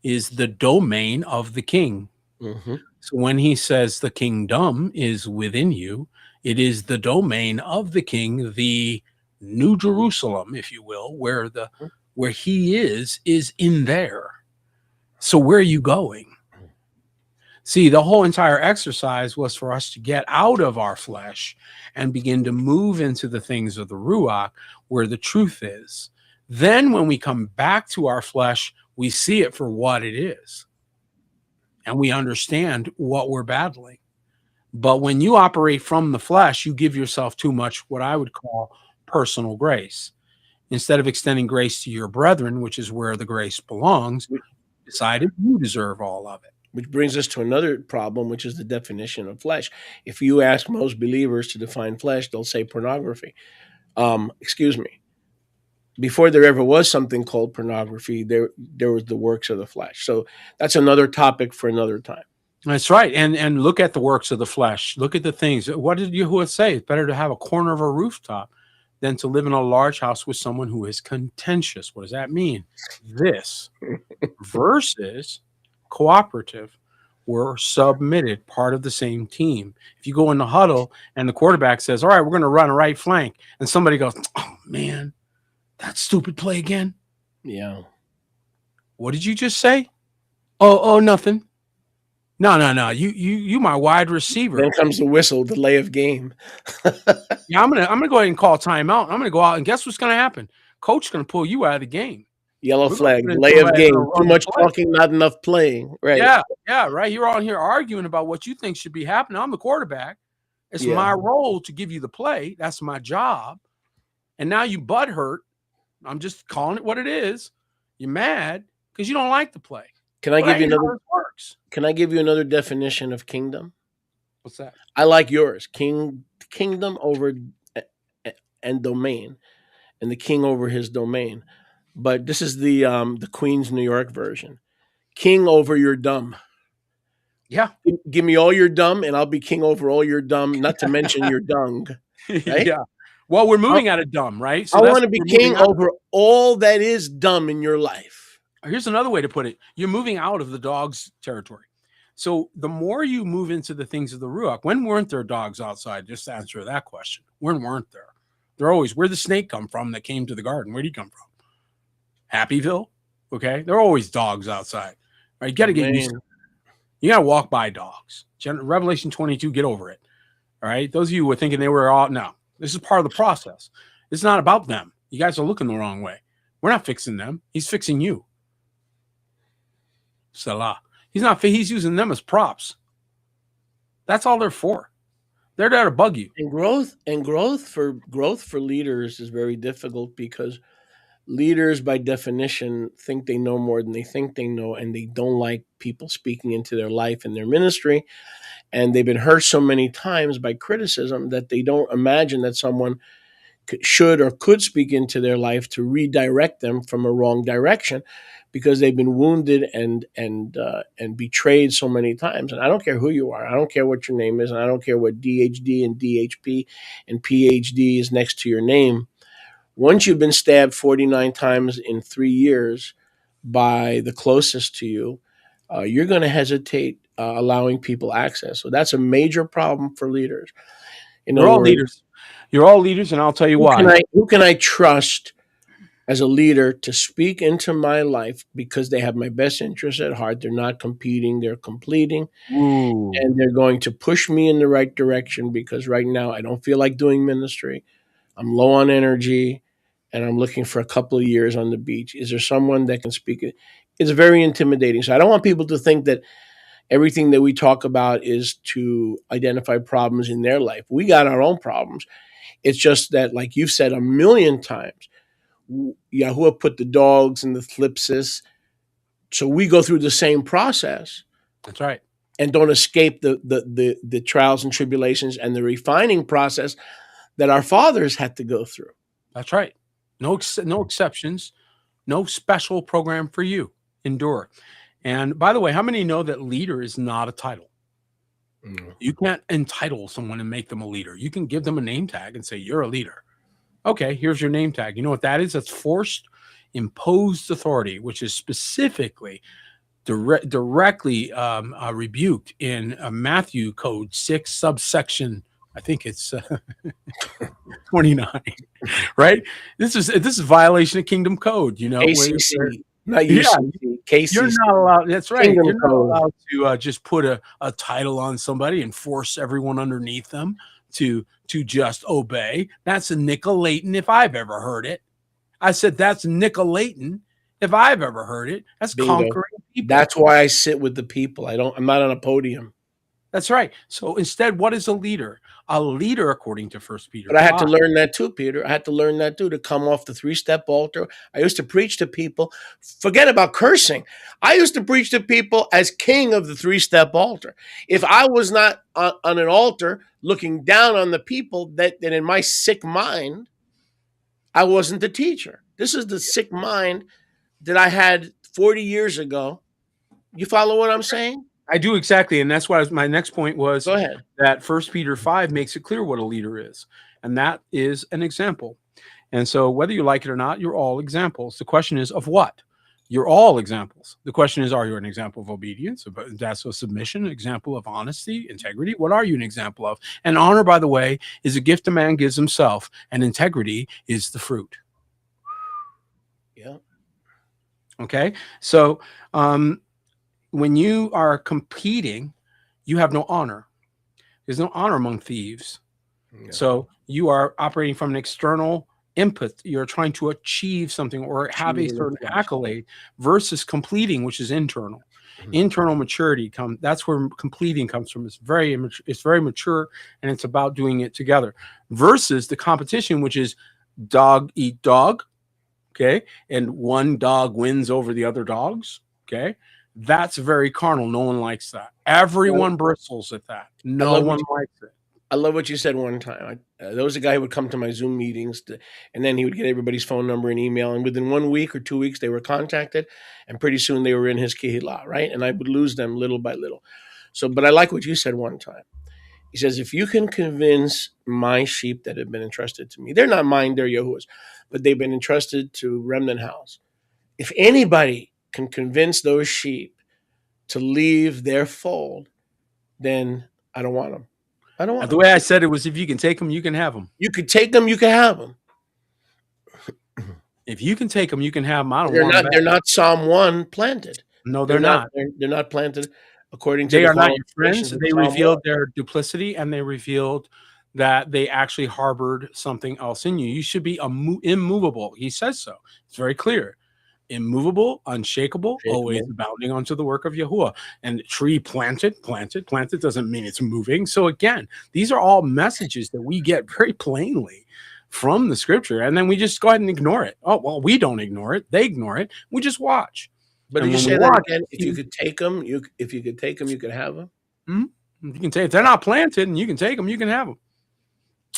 is the domain of the king. So when he says the kingdom is within you, it is the domain of the king, the New Jerusalem, if you will, where he is in there. So where are you going? See, the whole entire exercise was for us to get out of our flesh and begin to move into the things of the Ruach, where the truth is. Then when we come back to our flesh, we see it for what it is. And we understand what we're battling. But when you operate from the flesh, you give yourself too much what I would call personal grace. Instead of extending grace to your brethren, which is where the grace belongs, you decided you deserve all of it. Which brings us to another problem, which is the definition of flesh. If you ask most believers to define flesh, they'll say pornography. Excuse me. Before there ever was something called pornography, there was the works of the flesh. So that's another topic for another time. That's right. And look at the works of the flesh. Look at the things. What did Yahuwah say? It's better to have a corner of a rooftop than to live in a large house with someone who is contentious. What does that mean? This versus cooperative. We're submitted, part of the same team. If you go in the huddle and the quarterback says, all right, we're going to run a right flank, and somebody goes, oh, man, that stupid play again. Yeah. What did you just say? Oh, nothing. No. You my wide receiver. Then comes the whistle, delay of game. Yeah, I'm gonna go ahead and call timeout. I'm gonna go out, and guess what's gonna happen? Coach's gonna pull you out of the game. Yellow flag, delay of game. Too much talking, not enough playing. Right. Yeah, right. You're on here arguing about what you think should be happening. I'm the quarterback. It's my role to give you the play. That's my job. And now you butt hurt. I'm just calling it what it is. You're mad because you don't like the play. Can I give you another? Can I give you another definition of kingdom? What's that? I like yours. Kingdom over and domain, and the king over his domain. But this is the Queen's New York version. King over your dumb. Yeah. Give me all your dumb, and I'll be king over all your dumb. Not to mention your dung. Right? Yeah. Well, we're moving out of dumb, right? So I want to be king over all that is dumb in your life. Here's another way to put it. You're moving out of the dog's territory. So the more you move into the things of the Ruach, when weren't there dogs outside? Just answer that question. When weren't there? They're always, where'd the snake come from that came to the garden? Where'd he come from? Happyville. Okay, there are always dogs outside. Right, you got to get used to it. You got to walk by dogs. Revelation 22, get over it. All right, those of you who were thinking they were all, no, this is part of the process. It's not about them. You guys are looking the wrong way. We're not fixing them. He's fixing you. Salah. He's using them as props. That's all they're for. They're there to bug you. And growth for leaders is very difficult because leaders by definition think they know more than they think they know, and they don't like people speaking into their life and their ministry. And they've been hurt so many times by criticism that they don't imagine that someone should or could speak into their life to redirect them from a wrong direction, because they've been wounded and betrayed so many times. And I don't care who you are. I don't care what your name is. And I don't care what DHD and DHP and PhD is next to your name. Once you've been stabbed 49 times in 3 years by the closest to you, you're going to hesitate allowing people access. So that's a major problem for leaders. You're all leaders. You're all leaders, and I'll tell you why. Who can I trust as a leader to speak into my life because they have my best interest at heart? They're not competing, they're completing. Ooh. And they're going to push me in the right direction, because right now I don't feel like doing ministry. I'm low on energy, and I'm looking for a couple of years on the beach. Is there someone that can speak it? It's very intimidating. So I don't want people to think that everything that we talk about is to identify problems in their life. We got our own problems. It's just that, like you've said a million times, Yahuwah put the dogs and the thlipsis, so we go through the same process. That's right. And don't escape the trials and tribulations and the refining process that our fathers had to go through. That's right. No exceptions. No special program for you. Endure. And by the way, how many know that leader is not a title? You can't entitle someone and make them a leader. You can give them a name tag and say, you're a leader. Okay, here's your name tag. You know what that is? That's forced, imposed authority, which is specifically directly rebuked in Matthew Code 6, subsection, I think it's 29, right? This is violation of Kingdom Code, you know. KCC, not UCC, KCC. You're not allowed. That's right. Kingdom You're not Code. allowed to just put a title on somebody and force everyone underneath them to just obey. That's a Nicolaton if I've ever heard it. I said that's Nicolaton if I've ever heard it. That's Bingo. conquering people. That's why I sit with the people. I'm not on a podium. That's right. So instead, what is a leader? A leader, according to 1 Peter. But I had to learn that too, Peter. I had to learn that too, to come off the 3-step altar. I used to preach to people. Forget about cursing. I used to preach to people as king of the 3-step altar. If I was not on an altar looking down on the people, then in my sick mind, I wasn't the teacher. This is the sick mind that I had 40 years ago. You follow what I'm saying? I do, exactly. And that's why my next point was Go ahead. that 1 Peter 5 makes it clear what a leader is. And that is an example. And so whether you like it or not, you're all examples. The question is of what? You're all examples. The question is, are you an example of obedience? That's a submission, an example of honesty, integrity. What are you an example of? And honor, by the way, is a gift a man gives himself, and integrity is the fruit. Yeah. Okay. So, when you are competing, you have no honor. There's no honor among thieves. Yeah. So you are operating from an external input. You're trying to achieve something or have a certain accolade versus completing, which is internal. Mm-hmm. Internal maturity that's where completing comes from. It's very mature, and it's about doing it together versus the competition, which is dog eat dog. Okay. And one dog wins over the other dogs. Okay. That's very carnal. No one likes that. Everyone bristles at that. No one likes it. I love what you said one time. There was a guy who would come to my Zoom meetings, and then he would get everybody's phone number and email. And within 1 week or 2 weeks, they were contacted, and pretty soon they were in his kehillah, right? And I would lose them little by little. So, but I like what you said one time. He says, if you can convince my sheep that have been entrusted to me, they're not mine, they're Yahuwah's, but they've been entrusted to Remnant House. If anybody can convince those sheep to leave their fold, then I don't want them. I don't want them. The way I said it was, if you can take them, you can have them. You could take them, you can have them. If you can take them, you can have them. I don't They're want not. them They're back. not Psalm 1 planted. No, they're not. They're not planted according to They the are not your friends. qualifications of They Psalm 1. revealed their duplicity, and they revealed that they actually harbored something else in you. You should be immovable. He says so. It's very clear. Immovable, unshakable, always abounding unto the work of Yahuwah. And tree planted doesn't mean it's moving. So again, these are all messages that we get very plainly from the scripture, and then we just go ahead and ignore it. Oh, well, we don't ignore it. They ignore it. We just watch. But And did you when say we that watch, again? If you could take them, you could have them. you can take, if they're not planted and you can take them, you can have them.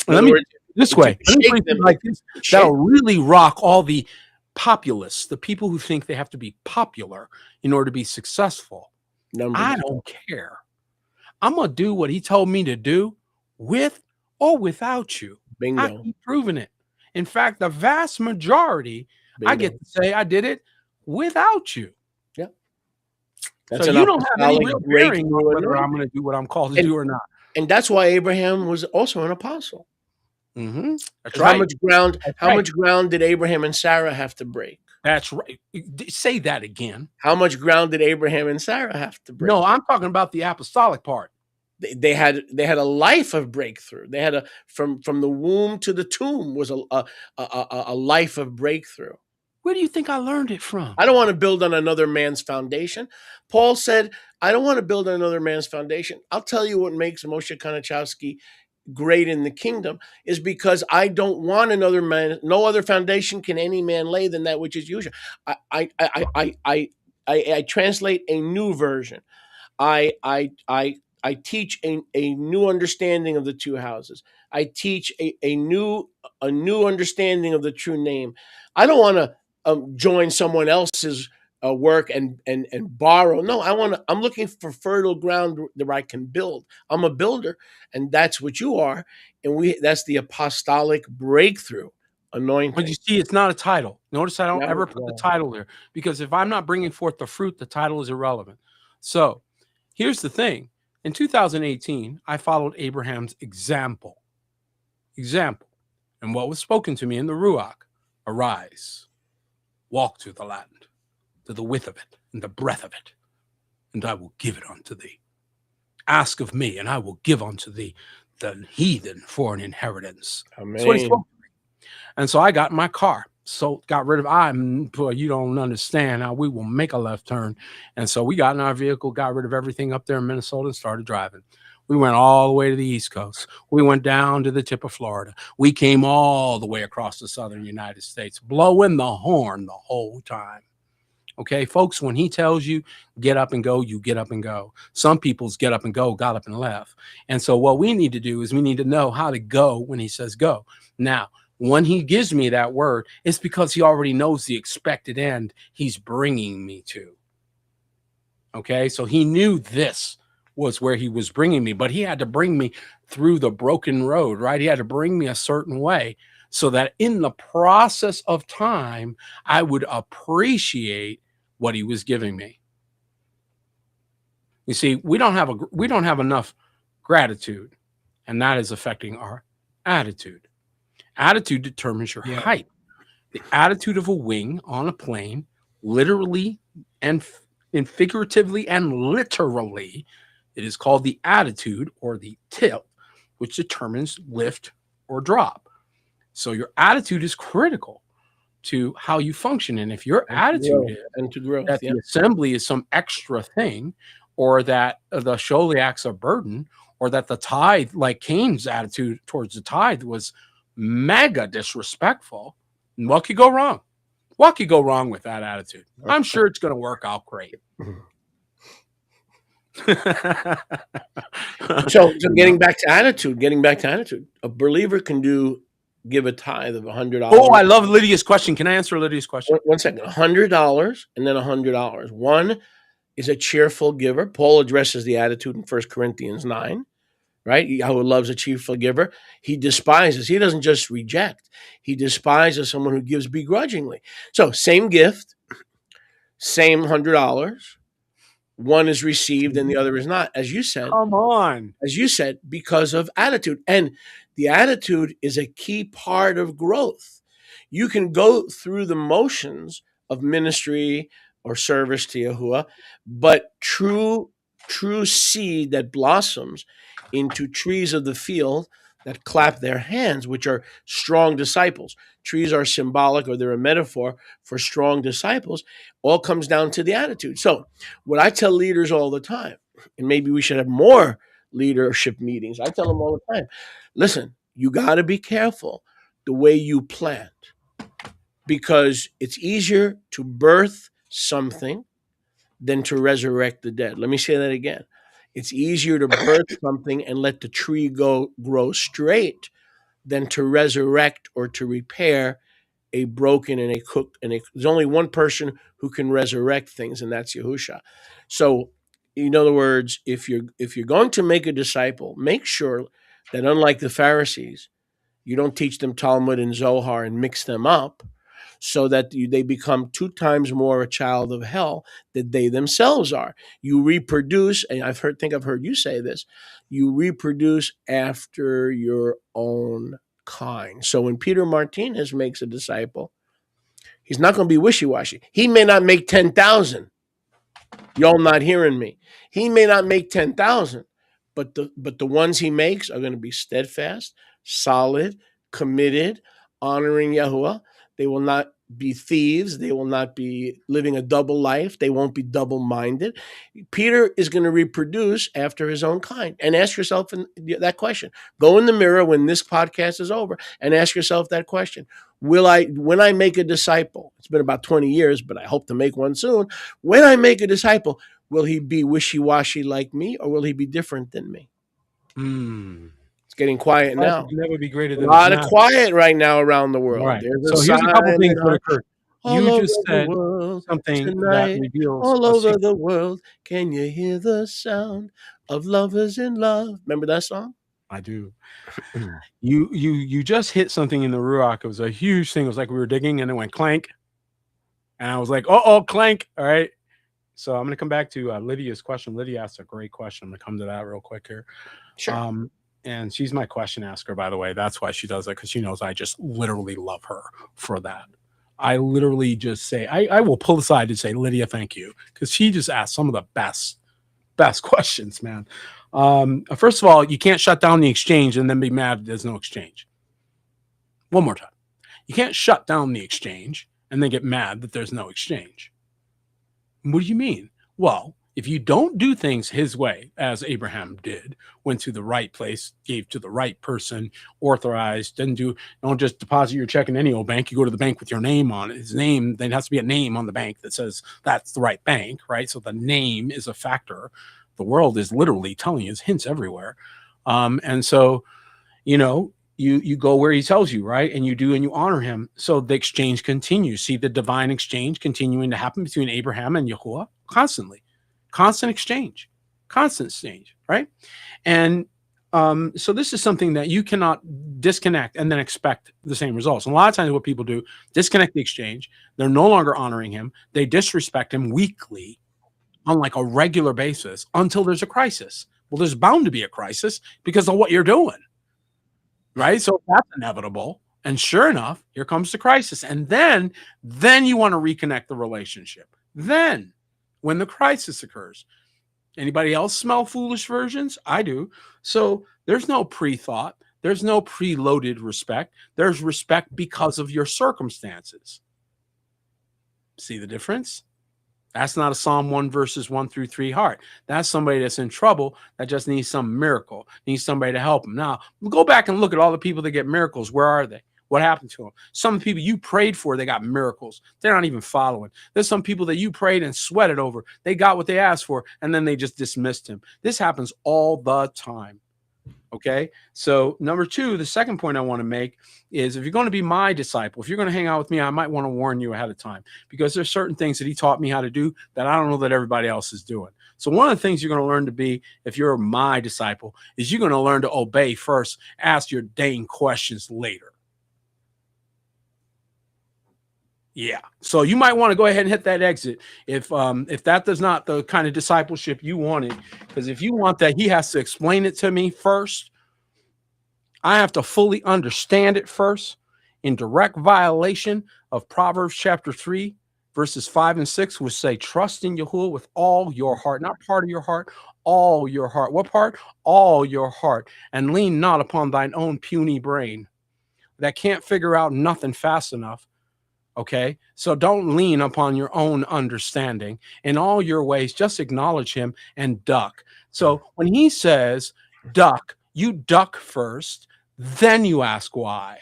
In Let other me words, this if way. you Let me shake put it them, like this. shake- That'll really rock all the populists, the people who think they have to be popular in order to be successful. I don't care. I'm gonna do what he told me to do, with or without you. I Bingo. keep proving it. In fact, the vast majority, I Bingo. get to say I did it without you. Yeah. That's So an you don't have any apostolic real bearing breakthrough on whether anointing. I'm going to do what I'm called to And- do or not. And that's why Abraham was also an apostle. Mm-hmm. That's 'Cause right. How much ground did Abraham and Sarah have to break? That's right. Say that again. How much ground did Abraham and Sarah have to break? No, I'm talking about the apostolic part. They had a life of breakthrough. They had from the womb to the tomb was a life of breakthrough. Where do you think I learned it from? I don't want to build on another man's foundation. Paul said, I don't want to build on another man's foundation. I'll tell you what makes Moshe Konachowski great in the kingdom is because I don't want another man. No other foundation can any man lay than that which is usual. I translate a new version. I teach a new understanding of the two houses. I teach a new understanding of the true name. I don't want to join someone else's work and borrow. No, I'm looking for fertile ground where I can build. I'm a builder, and that's what you are. And that's the apostolic breakthrough anointing. But you see, it's not a title. Notice I don't No, ever put no. the title there, because if I'm not bringing forth the fruit, the title is irrelevant. So here's the thing. In 2018, I followed Abraham's example. And what was spoken to me in the Ruach: arise, walk through the land, to the width of it and the breadth of it, and I will give it unto thee. Ask of me, and I will give unto thee the heathen for an inheritance. That's what he Amen. spoke to me. And so I got in my car. So got rid of you don't understand how we will make a left turn. And so we got in our vehicle, got rid of everything up there in Minnesota, and started driving. We went all the way to the East Coast. We went down to the tip of Florida. We came all the way across the southern United States, blowing the horn the whole time. Okay, folks, when he tells you get up and go, you get up and go. Some people's get up and go, got up and left. And so what we need to do is we need to know how to go when he says go. Now, when he gives me that word, it's because he already knows the expected end he's bringing me to. Okay, so he knew this was where he was bringing me, but he had to bring me through the broken road, right? He had to bring me a certain way so that in the process of time, I would appreciate what he was giving me. You see, we don't have enough gratitude, and that is affecting our attitude. Attitude determines your height. The attitude of a wing on a plane, literally and figuratively and literally, it is called the attitude or the tip, which determines lift or drop. So your attitude is critical to how you function. And if your attitude is that the assembly is some extra thing, or that the Sholiach's a burden, or that the tithe, like Cain's attitude towards the tithe, was mega disrespectful, what could go wrong? What could go wrong with that attitude? I'm sure it's going to work out great. So getting back to attitude, a believer can give a tithe of $100. Oh, I love Lydia's question. Can I answer Lydia's question? One second. $100 and then $100. One is a cheerful giver. Paul addresses the attitude in 1 Corinthians 9, right? Yahweh loves a cheerful giver. He despises. He doesn't just reject. He despises someone who gives begrudgingly. So same gift, same $100. One is received and the other is not, as you said. Come on. As you said, because of attitude. And the attitude is a key part of growth. You can go through the motions of ministry or service to Yahuwah, but true seed that blossoms into trees of the field that clap their hands, which are strong disciples. Trees are symbolic, or they're a metaphor for strong disciples. All comes down to the attitude. So what I tell leaders all the time, and maybe we should have more leadership meetings, I tell them all the time, listen, you got to be careful the way you plant, because it's easier to birth something than to resurrect the dead. Let me say that again. It's easier to birth something and let the tree grow straight than to resurrect or to repair a broken and a cooked. There's only one person who can resurrect things, and that's Yahusha. So, in other words, if you're going to make a disciple, make sure that, unlike the Pharisees, you don't teach them Talmud and Zohar and mix them up, so that they become 2 times more a child of hell than they themselves are. You reproduce, and I've heard you say this, you reproduce after your own kind. So when Peter Martinez makes a disciple, he's not going to be wishy-washy. He may not make 10,000. Y'all not hearing me. He may not make 10,000, but the ones he makes are going to be steadfast, solid, committed, honoring Yahuwah. They will not be thieves. They will not be living a double life. They won't be double-minded. Peter is going to reproduce after his own kind. And ask yourself that question. Go in the mirror when this podcast is over and ask yourself that question. When I make a disciple, it's been about 20 years, but I hope to make one soon. When I make a disciple, will he be wishy-washy like me, or will he be different than me? It's getting quiet now. That would be greater than a lot of quiet right now around the world. Right. So here's a couple things that occurred. You just said something tonight, that reveals all over the world. Can you hear the sound of lovers in love? Remember that song? I do. You just hit something in the Ruach. It was a huge thing. It was like we were digging and it went clank. And I was like, oh, clank. All right. So I'm going to come back to Lydia's question. Lydia asked a great question. I'm going to come to that real quick here. Sure. And she's my question asker, by the way. That's why she does it, because she knows I just literally love her for that. I literally just say, I will pull aside and say, Lydia, thank you. Because she just asked some of the best questions, man. First of all, you can't shut down the exchange and then be mad there's no exchange. One more time. You can't shut down the exchange and then get mad that there's no exchange. What do you mean? Well, if you don't do things his way, as Abraham did, went to the right place, gave to the right person, authorized, don't just deposit your check in any old bank. You go to the bank with your name on it. His name, there has to be a name on the bank that says that's the right bank, right? So the name is a factor. The world is literally telling you, there's hints everywhere. And so, you go where he tells you, right? And you do, and you honor him. So the exchange continues. See the divine exchange continuing to happen between Abraham and Yahuwah constantly. Constant exchange, right? And so this is something that you cannot disconnect and then expect the same results. And a lot of times what people do, disconnect the exchange. They're no longer honoring him. They disrespect him weekly on like a regular basis until there's a crisis. Well, there's bound to be a crisis because of what you're doing, right? So that's inevitable. And sure enough, here comes the crisis. And then you want to reconnect the relationship. Then, when the crisis occurs. Anybody else smell foolish versions? I do. So there's no pre-thought. There's no preloaded respect. There's respect because of your circumstances. See the difference? That's not a Psalm 1 verses 1 through 3 heart. That's somebody that's in trouble that just needs some miracle, needs somebody to help them. Now, go back and look at all the people that get miracles. Where are they? What happened to them? Some people you prayed for, they got miracles. They're not even following. There's some people that you prayed and sweated over. They got what they asked for, and then they just dismissed him. This happens all the time. Okay? So number 2, the second point I want to make is if you're going to be my disciple, if you're going to hang out with me, I might want to warn you ahead of time, because there's certain things that he taught me how to do that I don't know that everybody else is doing. So one of the things you're going to learn to be, if you're my disciple, is you're going to learn to obey first, ask your dang questions later. Yeah. So you might want to go ahead and hit that exit if that is not the kind of discipleship you wanted. Because if you want that, he has to explain it to me first. I have to fully understand it first. in direct violation of Proverbs chapter 3, verses 5 and 6, which say, trust in Yahuwah with all your heart, not part of your heart, all your heart. What part? All your heart. And lean not upon thine own puny brain that can't figure out nothing fast enough. Okay, so don't lean upon your own understanding. In all your ways, just acknowledge him and duck. So when he says duck, you duck first, then you ask why.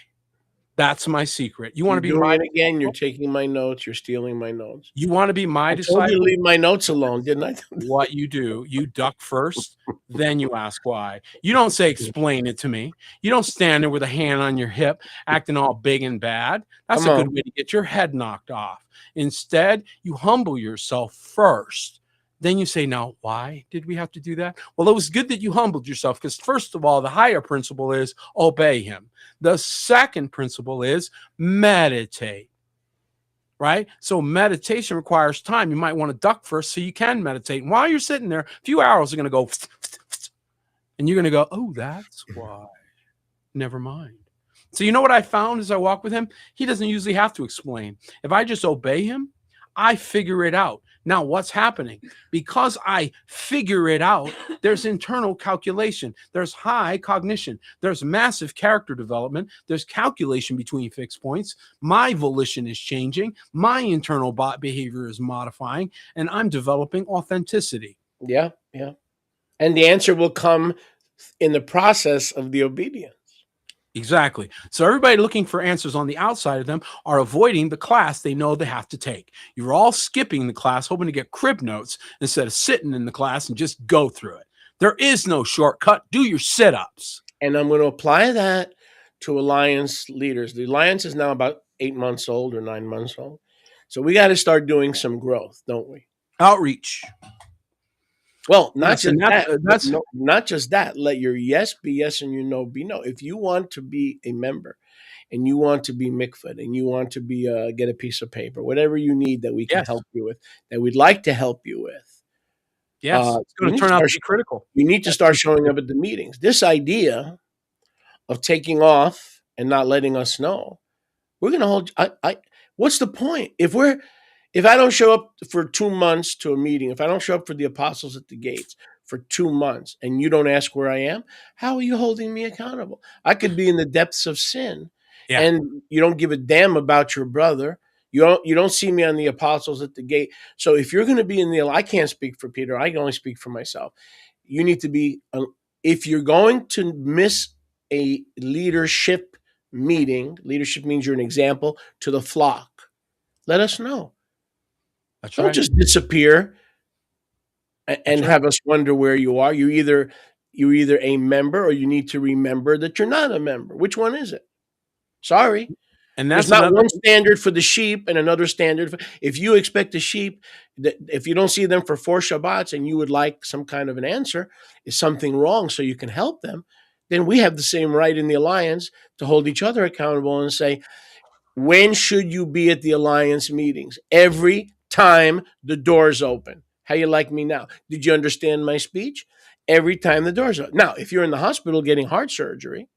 That's my secret. You want to be doing my it again? You're taking my notes. You're stealing my notes. You want to be my I disciple? told you to leave my notes alone, didn't I? What you do, you duck first, then you ask why. You don't say, explain it to me. You don't stand there with a hand on your hip, acting all big and bad. That's Come a good on. way to get your head knocked off. Instead, you humble yourself first. Then you say, now, why did we have to do that? Well, it was good that you humbled yourself because, first of all, the higher principle is obey him. The second principle is meditate. Right? So meditation requires time. You might want to duck first so you can meditate. And while you're sitting there, a few arrows are going to go, and you're going to go, oh, that's why. Never mind. So you know what I found as I walk with him? He doesn't usually have to explain. If I just obey him, I figure it out. Now, what's happening? Because I figure it out, there's internal calculation. There's high cognition. There's massive character development. There's calculation between fixed points. My volition is changing. My internal behavior is modifying, and I'm developing authenticity. Yeah, yeah. And the answer will come in the process of the obedience. Exactly. So everybody looking for answers on the outside of them are avoiding the class they know they have to take. You're all skipping the class, hoping to get crib notes instead of sitting in the class and just go through it. There is no shortcut. Do your sit-ups. And I'm going to apply that to Alliance leaders. The Alliance is now about 8 months old or 9 months old. So we got to start doing some growth, don't we? Outreach. Well, not just that. Let your yes be yes and your no be no. If you want to be a member and you want to be mikvah and you want to be get a piece of paper, whatever you need that we can help you with, that we'd like to help you with. Yes, it's going to turn out to be critical. You need to start showing up at the meetings. This idea of taking off and not letting us know, we're going to hold. What's the point? If I don't show up for 2 months to a meeting, if I don't show up for the apostles at the gates for 2 months and you don't ask where I am, how are you holding me accountable? I could be in the depths of sin and you don't give a damn about your brother. You don't see me on the apostles at the gate. So if you're going to be I can't speak for Peter. I can only speak for myself. You need to be, if you're going to miss a leadership meeting, leadership means you're an example to the flock. Let us know. Don't just disappear and have us wonder where you are. You're either a member or you need to remember that you're not a member. Which one is it? Sorry. And that's There's not one standard for the sheep and another standard. If you expect the sheep, if you don't see them for 4 Shabbats and you would like some kind of an answer, is something wrong so you can help them, then we have the same right in the Alliance to hold each other accountable and say, when should you be at the Alliance meetings? Every time the doors open. How you like me now? Did you understand my speech? Every time the doors open. Now, if you're in the hospital getting heart surgery,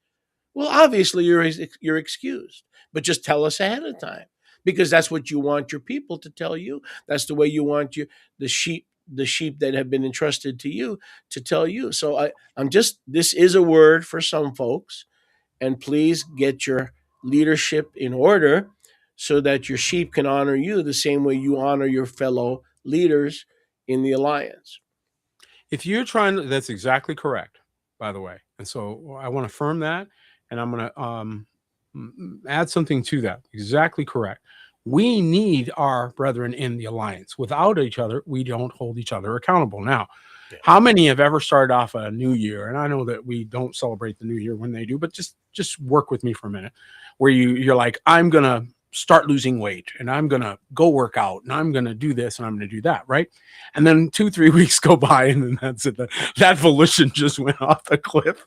well, obviously you're excused. But just tell us ahead of time, because that's what you want your people to tell you. That's the way you want the sheep that have been entrusted to you to tell you. So this is a word for some folks, and please get your leadership in order so that your sheep can honor you the same way you honor your fellow leaders in the Alliance. If you're that's exactly correct, by the way. And so I want to affirm that, and I'm going to add something to that. Exactly correct. We need our brethren in the Alliance. Without each other, we don't hold each other accountable. Now, how many have ever started off a new year? And I know that we don't celebrate the new year when they do, but just work with me for a minute, where you're like, I'm going to start losing weight and I'm going to go work out and I'm going to do this and I'm going to do that. Right. And then 2-3 weeks go by and then that's it. That volition just went off the cliff.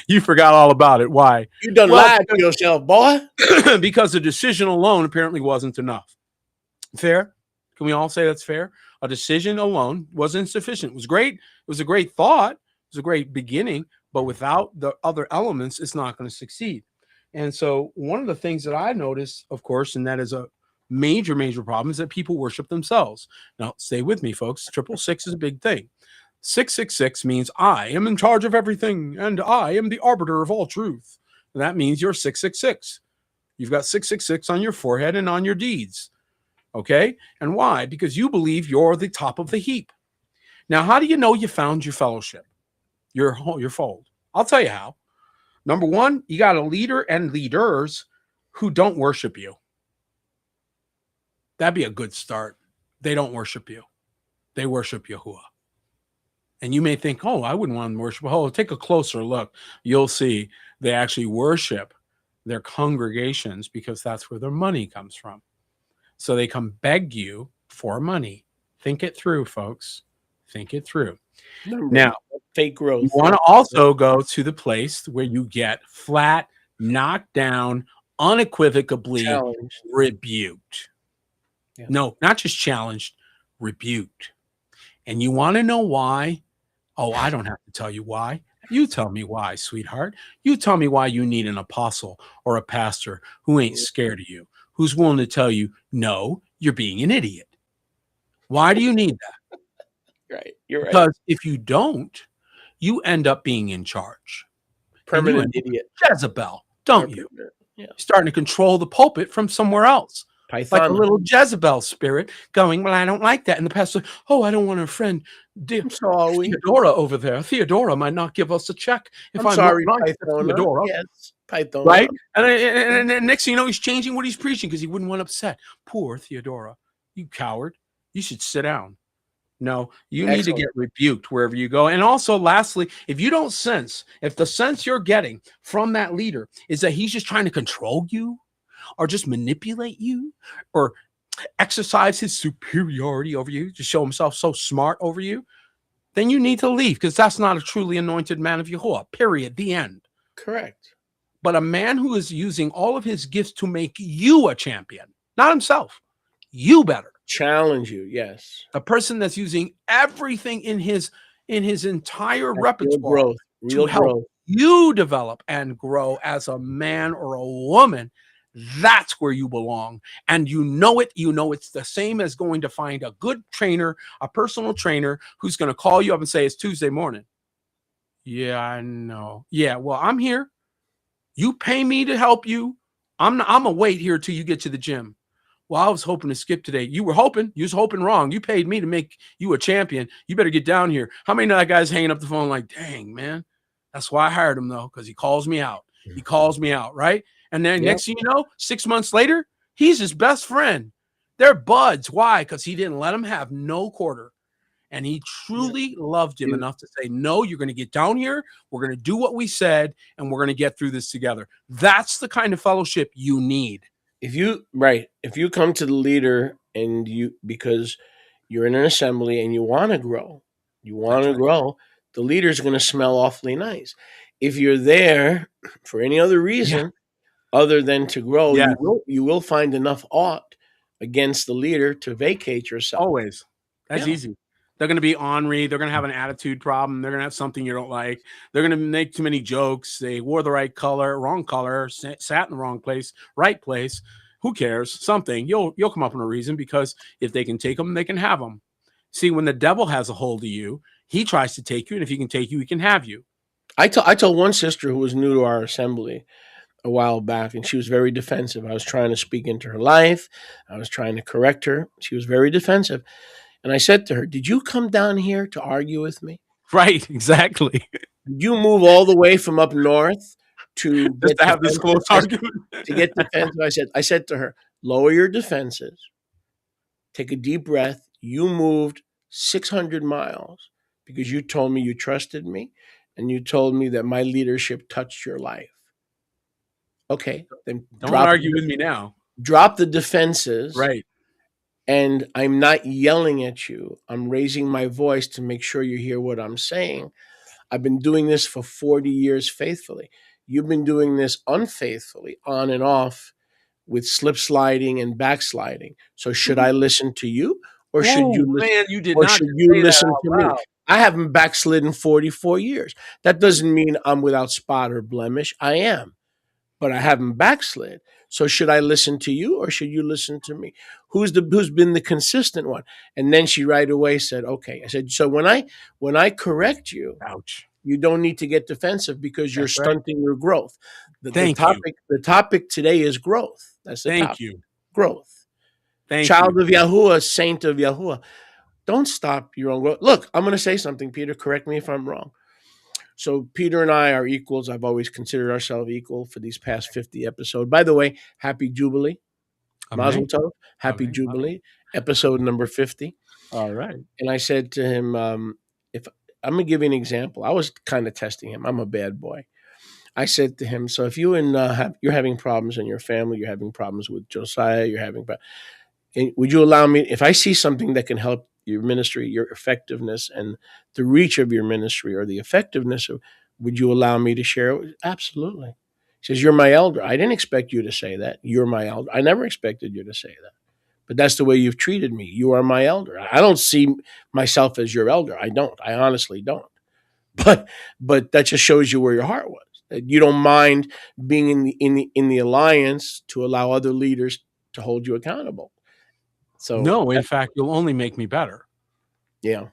You forgot all about it. Why? You done lied to yourself, boy. Because the decision alone apparently wasn't enough. Fair? Can we all say that's fair? A decision alone wasn't sufficient. It was great. It was a great thought. It was a great beginning, but without the other elements, it's not going to succeed. And so one of the things that I noticed, of course, and that is a major, major problem, is that people worship themselves. Now, stay with me, folks. 666 is a big thing. 666 means I am in charge of everything, and I am the arbiter of all truth. And that means you're 666. You've got 666 on your forehead and on your deeds. Okay? And why? Because you believe you're the top of the heap. Now, how do you know you found your fellowship, your fold? I'll tell you how. Number one, you got a leader and leaders who don't worship you. That'd be a good start. They don't worship you. They worship Yahuwah. And you may think, oh, I wouldn't want to worship. Oh, take a closer look. You'll see they actually worship their congregations because that's where their money comes from. So they come beg you for money. Think it through, folks. Think it through. Now, fake growth. You want to also go to the place where you get flat, knocked down, unequivocally rebuked. Yeah. No, not just challenged, rebuked. And you want to know why? Oh, I don't have to tell you why. You tell me why, sweetheart. You tell me why you need an apostle or a pastor who ain't scared of you, who's willing to tell you, no, you're being an idiot. Why do you need that? Right. You're right. Because if you don't, you end up being in charge. Permanent idiot. Jezebel, don't you? Yeah. Starting to control the pulpit from somewhere else. Python. Like a little Jezebel spirit going, well, I don't like that. And the pastor, oh, I don't want a friend. Theodora over there. Theodora might not give us a check. If I'm sorry, not right, Theodora. Yes, Python. Right? And next thing you know, he's changing what he's preaching because he wouldn't want to upset. Poor Theodora. You coward. You should sit down. No, you need to get rebuked wherever you go. And also, lastly, if you don't sense, if the sense you're getting from that leader is that he's just trying to control you or just manipulate you or exercise his superiority over you, to show himself so smart over you, then you need to leave because that's not a truly anointed man of Yahuwah, period, the end. Correct. But a man who is using all of his gifts to make you a champion, not himself, you better. Challenge you, yes. A person that's using everything in his entire repertoire to help you develop and grow as a man or a woman, that's where you belong. And you know it's the same as going to find a good trainer, a personal trainer who's going to call you up and say, it's Tuesday morning. Yeah, I know. Yeah, well, I'm here. You pay me to help you. I'm gonna wait here till you get to the gym. Well, I was hoping to skip today. You was hoping wrong. You paid me to make you a champion. You better get down here. How many of that guys hanging up the phone like, dang, man, that's why I hired him, though, because he calls me out. He calls me out, right? And then next thing you know, 6 months later, he's his best friend. They're buds. Why? Because he didn't let him have no quarter. And he truly loved him enough to say, no, you're going to get down here. We're going to do what we said, and we're going to get through this together. That's the kind of fellowship you need. If you come to the leader and because you're in an assembly and you want to grow, the leader's going to smell awfully nice. If you're there for any other reason other than to grow, you will find enough ought against the leader to vacate yourself. Always. That's easy. They're going to be ornery. They're going to have an attitude problem. They're going to have something you don't like. They're going to make too many jokes. They wore the right color, wrong color, sat in the wrong place, right place. Who cares? Something. You'll come up with a reason, because if they can take them, they can have them. See, when the devil has a hold of you, he tries to take you, and if he can take you, he can have you. I told one sister who was new to our assembly a while back, and she was very defensive. I was trying to speak into her life. I was trying to correct her. She was very defensive. And I said to her, did you come down here to argue with me? Right, exactly. Did you move all the way from up north to have this close argument? To get defensive? I said to her, lower your defenses. Take a deep breath. You moved 600 miles because you told me you trusted me, and you told me that my leadership touched your life. Okay, then don't argue with me now. Drop the defenses. Right. And I'm not yelling at you. I'm raising my voice to make sure you hear what I'm saying. I've been doing this for 40 years faithfully. You've been doing this unfaithfully, on and off, with slip sliding and backsliding. So should I listen to you, or should you listen? Man, you did or not should you listen to me? loud. I haven't backslidden 44 years. That doesn't mean I'm without spot or blemish. I am. but I haven't backslid. So should I listen to you or should you listen to me? Who's been the consistent one? And then she right away said, okay. I said, so when I correct you, Ouch. you don't need to get defensive because you're That's right. stunting your growth. The Thank you. topic today is growth. That's the Thank topic. you. Growth. Thank Child you. of Yahuwah, saint of Yahuwah. Don't stop your own growth. Look, I'm going to say something, Peter. Correct me if I'm wrong. So Peter and I are equals. I've always considered ourselves equal for these past 50 episodes. By the way, happy Jubilee. Mazel tov. Happy Jubilee. Episode number 50. All right. And I said to him, if I'm going to give you an example. I was kind of testing him. I'm a bad boy. I said to him, so if you and you're having problems in your family, you're having problems with Josiah, would you allow me, if I see something that can help your ministry, your effectiveness, and the reach of your ministry or the effectiveness of, would you allow me to share it? Absolutely. He says, you're my elder. I didn't expect you to say that. You're my elder. I never expected you to say that. But that's the way you've treated me. You are my elder. I don't see myself as your elder. I don't. I honestly don't. But that just shows you where your heart was. That you don't mind being in the alliance to allow other leaders to hold you accountable. So no, in fact, you'll only make me better. Yeah.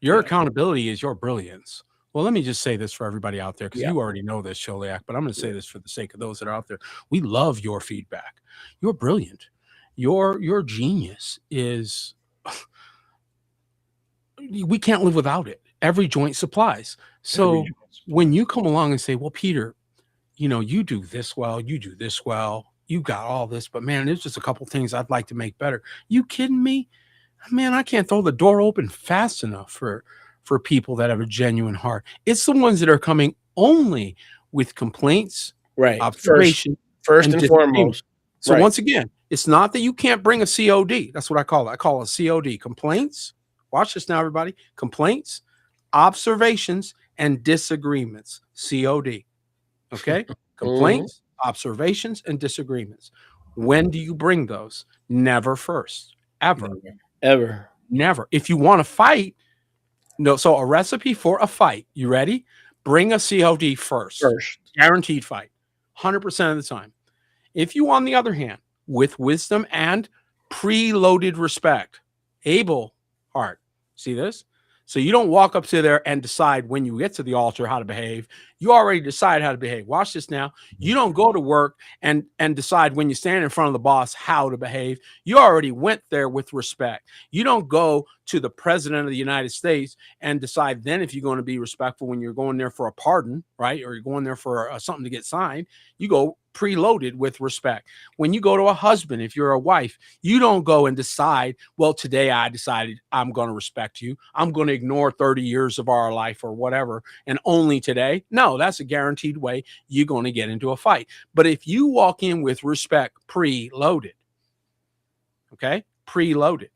Your accountability is your brilliance. Well, let me just say this for everybody out there, because you already know this, Sholiak, but I'm going to say this for the sake of those that are out there. We love your feedback. You're brilliant. Your genius is, we can't live without it. Every joint supplies. So when you come along and say, well, Peter, you do this well, you do this well, you got all this, but man, there's just a couple things I'd like to make better. You kidding me? Man, I can't throw the door open fast enough for people that have a genuine heart. It's the ones that are coming only with complaints, right? Observation, first and foremost. So once again, it's not that you can't bring a COD. That's what I call it. I call it a COD. Complaints. Watch this now, everybody. Complaints, observations, and disagreements. COD. Okay? Complaints, observations, and disagreements. When do you bring those? Never first. Ever. Ever. Never. If you want to fight, no. So a recipe for a fight. You ready? Bring a COD first. Guaranteed fight. 100% of the time. If you, on the other hand, with wisdom and preloaded respect, able heart. See this? So you don't walk up to there and decide when you get to the altar how to behave. You already decide how to behave. Watch this now. You don't go to work and decide when you stand in front of the boss how to behave. You already went there with respect. You don't go to the president of the United States and decide then if you're going to be respectful when you're going there for a pardon, right? Or you're going there for something to get signed. You go preloaded with respect. When you go to a husband, if you're a wife, you don't go and decide, well, today I decided I'm going to respect you. I'm going to ignore 30 years of our life or whatever, and only today. No, that's a guaranteed way you're going to get into a fight. But if you walk in with respect preloaded, okay, preloaded,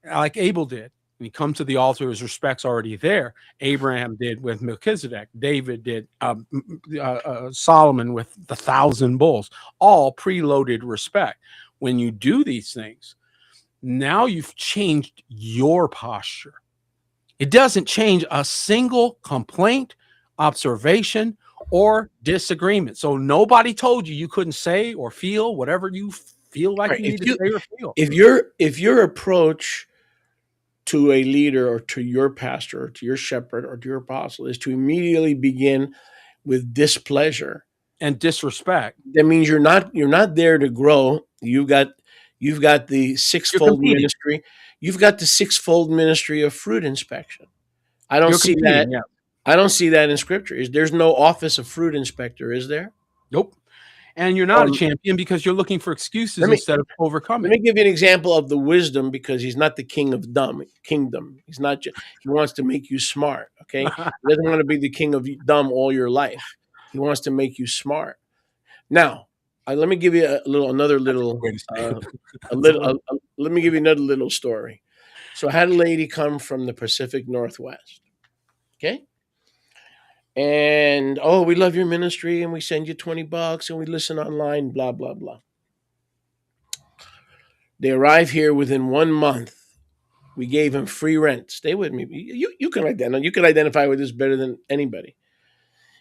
like Abel did, when he comes to the altar, his respect's already there. Abraham did with Melchizedek. David did. Solomon with the 1,000 bulls. All preloaded respect. When you do these things, now you've changed your posture. It doesn't change a single complaint, observation, or disagreement. So nobody told you couldn't say or feel whatever you feel like you need to say or feel. If your approach to a leader or to your pastor or to your shepherd or to your apostle is to immediately begin with displeasure and disrespect, that means you're not there to grow. You've got the sixfold ministry. You've got the sixfold ministry of fruit inspection. I don't see that. Yeah. I don't see that in scripture. There's no office of fruit inspector, is there? Nope. And you're not a champion because you're looking for excuses instead of overcoming. Let me give you an example of the wisdom, because he's not the king of kingdom. He's not. He wants to make you smart. Okay, he doesn't want to be the king of dumb all your life. He wants to make you smart. Now, let me give you another little story. So I had a lady come from the Pacific Northwest. Okay. And, we love your ministry and we send you $20 and we listen online, blah, blah, blah. They arrive here within 1 month. We gave them free rent. Stay with me. You can identify with this better than anybody.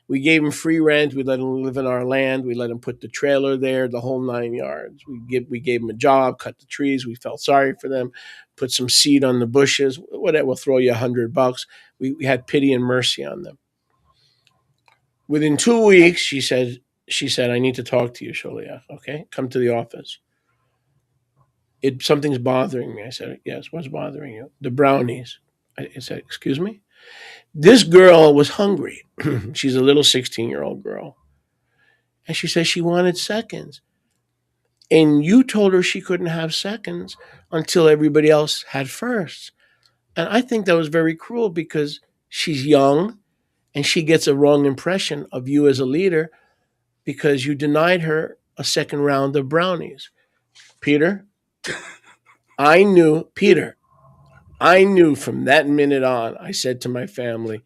We gave him free rent. We let him live in our land. We let him put the trailer there, the whole 9 yards. We gave him a job, cut the trees. We felt sorry for them, put some seed on the bushes. Whatever, we'll throw you $100. We had pity and mercy on them. Within 2 weeks, she said, I need to talk to you, Sholiach. Okay, come to the office. Something's bothering me. I said, yes, what's bothering you? The brownies. I said, excuse me? This girl was hungry. She's a little 16-year-old girl. And she said she wanted seconds. And you told her she couldn't have seconds until everybody else had first. And I think that was very cruel because she's young and she gets a wrong impression of you as a leader because you denied her a second round of brownies. Peter, I knew from that minute on, I said to my family,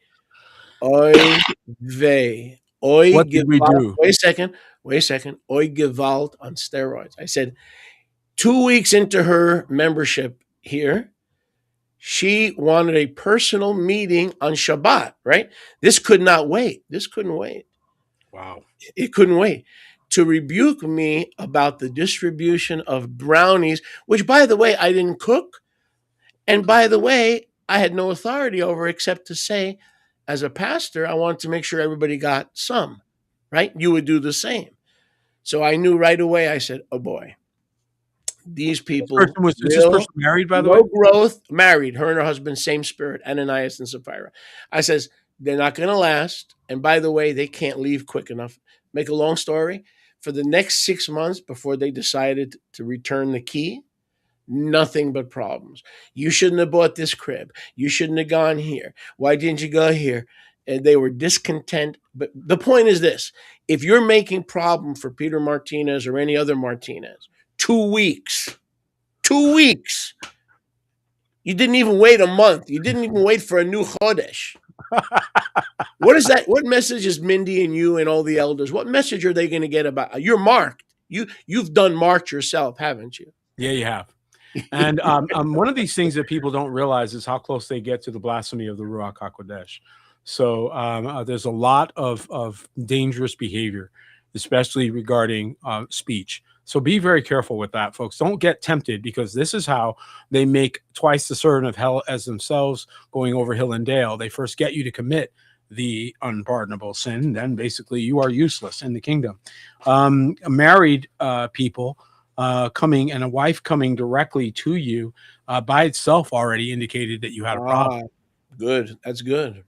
Oy vey. What did we do? Wait a second. Oy Gewalt on steroids. I said, 2 weeks into her membership here, she wanted a personal meeting on Shabbat, right? This could not wait. This couldn't wait. Wow. It couldn't wait to rebuke me about the distribution of brownies, which, by the way, I didn't cook. And by the way, I had no authority over except to say, as a pastor, I wanted to make sure everybody got some, right? You would do the same. So I knew right away, I said, oh boy, these people. Was this person married, by the way? No growth, married. Her and her husband, same spirit, Ananias and Sapphira. I says, they're not going to last. And by the way, they can't leave quick enough. Make a long story. For the next 6 months before they decided to return the key, nothing but problems. You shouldn't have bought this crib. You shouldn't have gone here. Why didn't you go here? And they were discontent. But the point is this. If you're making problem for Peter Martinez or any other Martinez, 2 weeks, you didn't even wait a month. You didn't even wait for a new Chodesh. What is that? What message is Mindy and you and all the elders? What message are they going to get about? You're marked. You've done marked yourself, haven't you? Yeah, you have. And one of these things that people don't realize is how close they get to the blasphemy of the Ruach HaKodesh. So there's a lot of dangerous behavior, especially regarding speech. So be very careful with that, folks. Don't get tempted, because this is how they make twice the servant of hell as themselves going over hill and dale. They first get you to commit the unpardonable sin, then basically you are useless in the kingdom. Married people coming and a wife coming directly to you by itself already indicated that you had a problem. Good. That's good.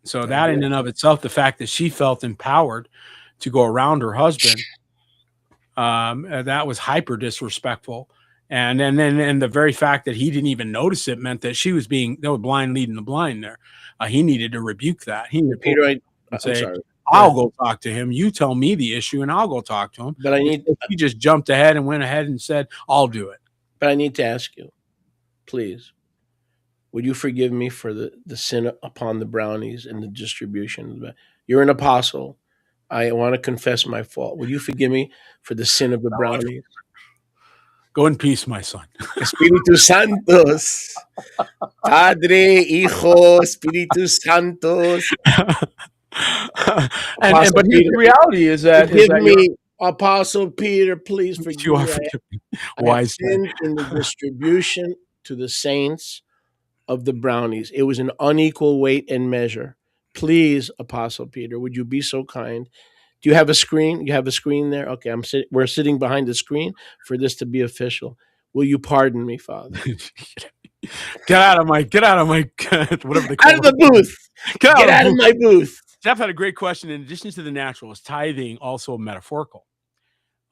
So that in and of itself, the fact that she felt empowered to go around her husband, that was hyper disrespectful. And then the very fact that he didn't even notice it meant that she was blind leading the blind there. He needed to rebuke that. He needed Peter, I'm sorry. I'll go talk to him. You tell me the issue and I'll go talk to him. But he just jumped ahead and went ahead and said, I'll do it. But I need to ask you, please, would you forgive me for the sin upon the brownies and the distribution? You're an apostle. I want to confess my fault. Will you forgive me for the sin of the brownies? Go in peace, my son. Espíritu Santos. Padre, Hijo, Espíritu Santos. But the reality is that... Forgive me, Apostle Peter, please forgive you. Me. I sinned in the distribution to the saints of the brownies. It was an unequal weight and measure. Please, Apostle Peter, would you be so kind? Do you have a screen? You have a screen there? Okay, we're sitting behind the screen for this to be official. Will you pardon me, Father? Get out of my whatever they call out of the booth. Get out of my booth. Jeff had a great question. In addition to the natural, is tithing also metaphorical?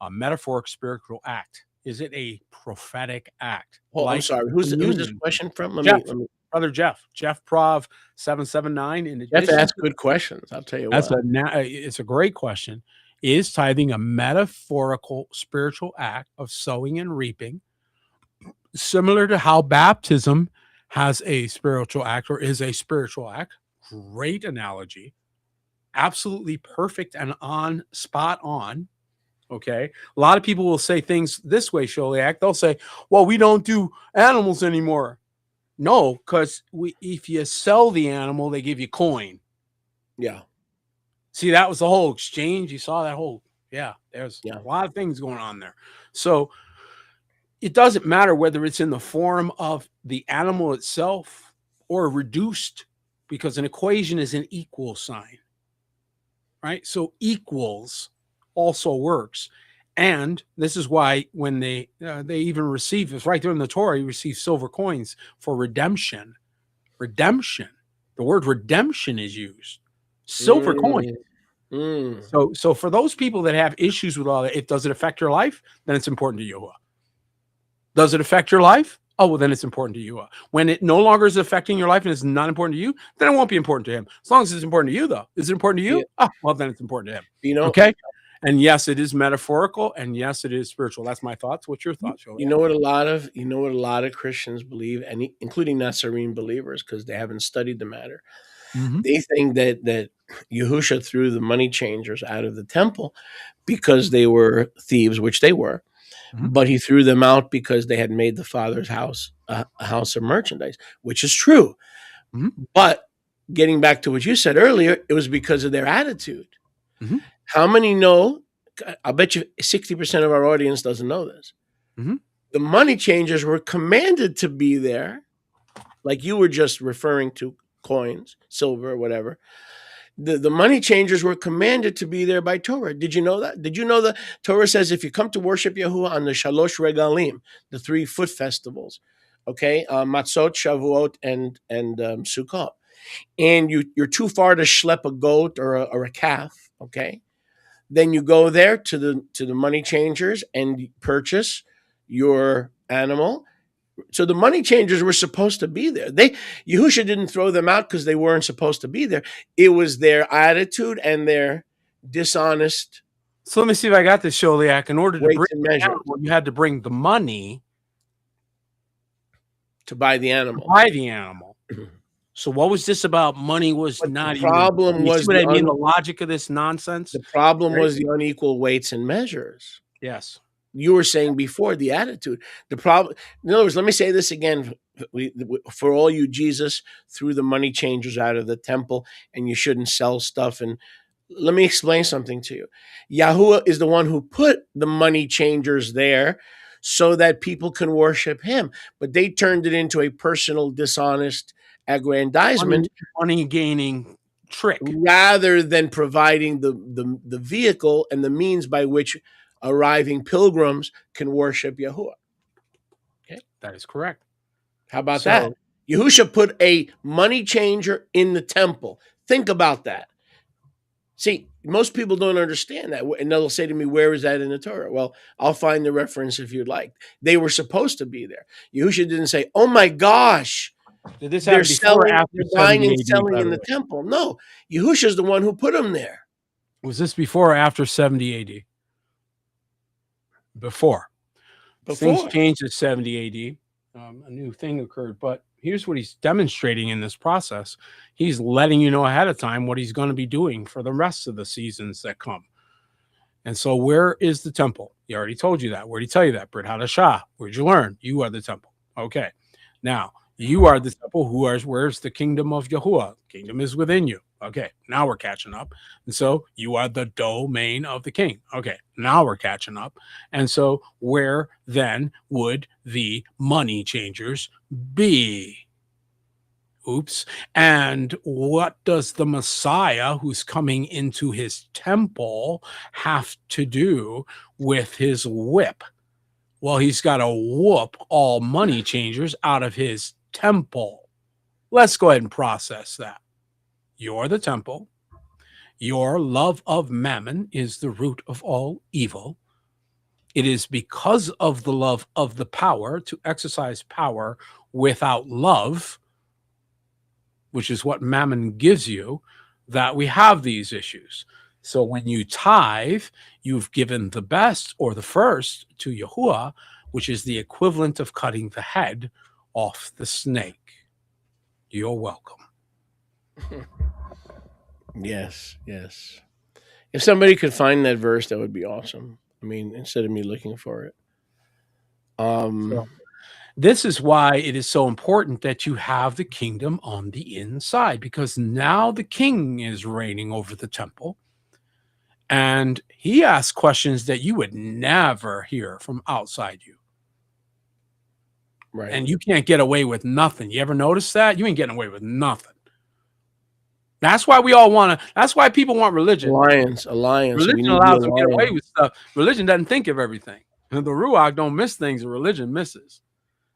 A metaphoric spiritual act. Is it a prophetic act? Oh, I'm sorry. Who's this question from? Brother Jeff Prov 779. Jeff asks good questions. I'll tell you what. It's a great question. Is tithing a metaphorical spiritual act of sowing and reaping, similar to how baptism has a spiritual act or is a spiritual act? Great analogy. Absolutely perfect and spot on. Okay. A lot of people will say things this way, Sholiak. They'll say, well, we don't do animals anymore. No, because if you sell the animal, they give you coin. Yeah. See, that was the whole exchange. You saw that whole, there's a lot of things going on there. So it doesn't matter whether it's in the form of the animal itself or reduced, because an equation is an equal sign, right? So equals also works. And this is why when they even receive, it's right there in the Torah, you receive silver coins for redemption. Redemption. The word redemption is used. Silver coin. So for those people that have issues with all that, does it affect your life? Then it's important to Yahuwah. Does it affect your life? Oh, well, then it's important to Yahuwah. When it no longer is affecting your life and it's not important to you, then it won't be important to him. As long as it's important to you, though. Is it important to you? Yeah. Oh, well, then it's important to him. You know, okay? And yes, it is metaphorical, and yes, it is spiritual. That's my thoughts. What's your thoughts, Joel? You know what a lot of Christians believe, and including Nazarene believers, because they haven't studied the matter. Mm-hmm. They think that Yahusha threw the money changers out of the temple because they were thieves, which they were. Mm-hmm. But he threw them out because they had made the Father's house a house of merchandise, which is true. Mm-hmm. But getting back to what you said earlier, it was because of their attitude. Mm-hmm. How many know? I'll bet you 60% of our audience doesn't know this. Mm-hmm. The money changers were commanded to be there, like you were just referring to coins, silver, whatever. The money changers were commanded to be there by Torah. Did you know that? Did you know that Torah says if you come to worship Yahuwah on the Shalosh Regalim, the 3 foot festivals, okay, Matzot, Shavuot, and Sukkot, and you're too far to schlep a goat or a calf, okay, then you go there to the money changers and purchase your animal. So the money changers were supposed to be there. Yahusha didn't throw them out because they weren't supposed to be there. It was their attitude and their dishonest. So let me see if I got this, Sholiak. In order to bring the animal, you had to bring the money to buy the animal. So what was this about? Money was not the problem. Even, was what I mean? The logic of this nonsense. The problem was the unequal weights and measures. Yes. You were saying before the attitude. The problem, in other words, let me say this again for all you Jesus threw the money changers out of the temple and you shouldn't sell stuff. And let me explain something to you. Yahuwah is the one who put the money changers there so that people can worship him. But they turned it into a personal, dishonest aggrandizement. Money gaining trick. Rather than providing the vehicle and the means by which arriving pilgrims can worship Yahuwah. Okay, that is correct. How about that? Yahusha put a money changer in the temple. Think about that. See, most people don't understand that. And they'll say to me, where is that in the Torah? Well, I'll find the reference if you'd like. They were supposed to be there. Yahusha didn't say, oh my gosh, did this happen before or after buying and selling in the temple? No, Yahusha's the one who put them there. Was this before or after 70 AD? Before. Things changed at 70 AD. A new thing occurred, but here's what he's demonstrating in this process. He's letting you know ahead of time what he's going to be doing for the rest of the seasons that come. And so where is the temple? He already told you that. Where did he tell you that? Brit Hadashah. Where'd you learn? You are the temple. Okay. Now, you are the temple. Where's the kingdom of Yahuwah? Kingdom is within you. Okay, now we're catching up. And so you are the domain of the king. Okay, now we're catching up. And so where then would the money changers be? Oops. And what does the Messiah who's coming into his temple have to do with his whip? Well, he's got to whoop all money changers out of his temple. Let's go ahead and process that. You're the temple. Your love of mammon is the root of all evil. It is because of the love of the power to exercise power without love, which is what mammon gives you, that we have these issues. So when you tithe, you've given the best or the first to Yahuwah, which is the equivalent of cutting the head off the snake. You're welcome. Yes. If somebody could find that verse, that would be awesome. I mean, instead of me looking for it. This is why it is so important that you have the kingdom on the inside, because now the king is reigning over the temple. And he asks questions that you would never hear from outside you. Right. And you can't get away with nothing. You ever notice that? You ain't getting away with nothing. That's why we all want to, that's why people want religion. Alliance. Religion allows them to get away with stuff. Religion doesn't think of everything. And the Ruach don't miss things that religion misses.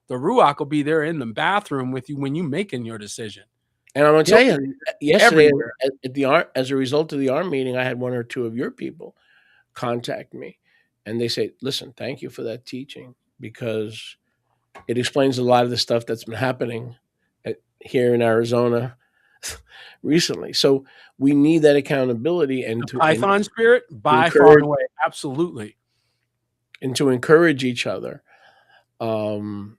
The Ruach will be there in the bathroom with you when you're making your decision. And I'm going to tell you, yesterday at the ARM, as a result of the ARM meeting, I had one or two of your people contact me. And they say, listen, thank you for that teaching, because it explains a lot of the stuff that's been happening here in Arizona recently. So we need that accountability and to Python spirit by far and away. Absolutely. And to encourage each other. And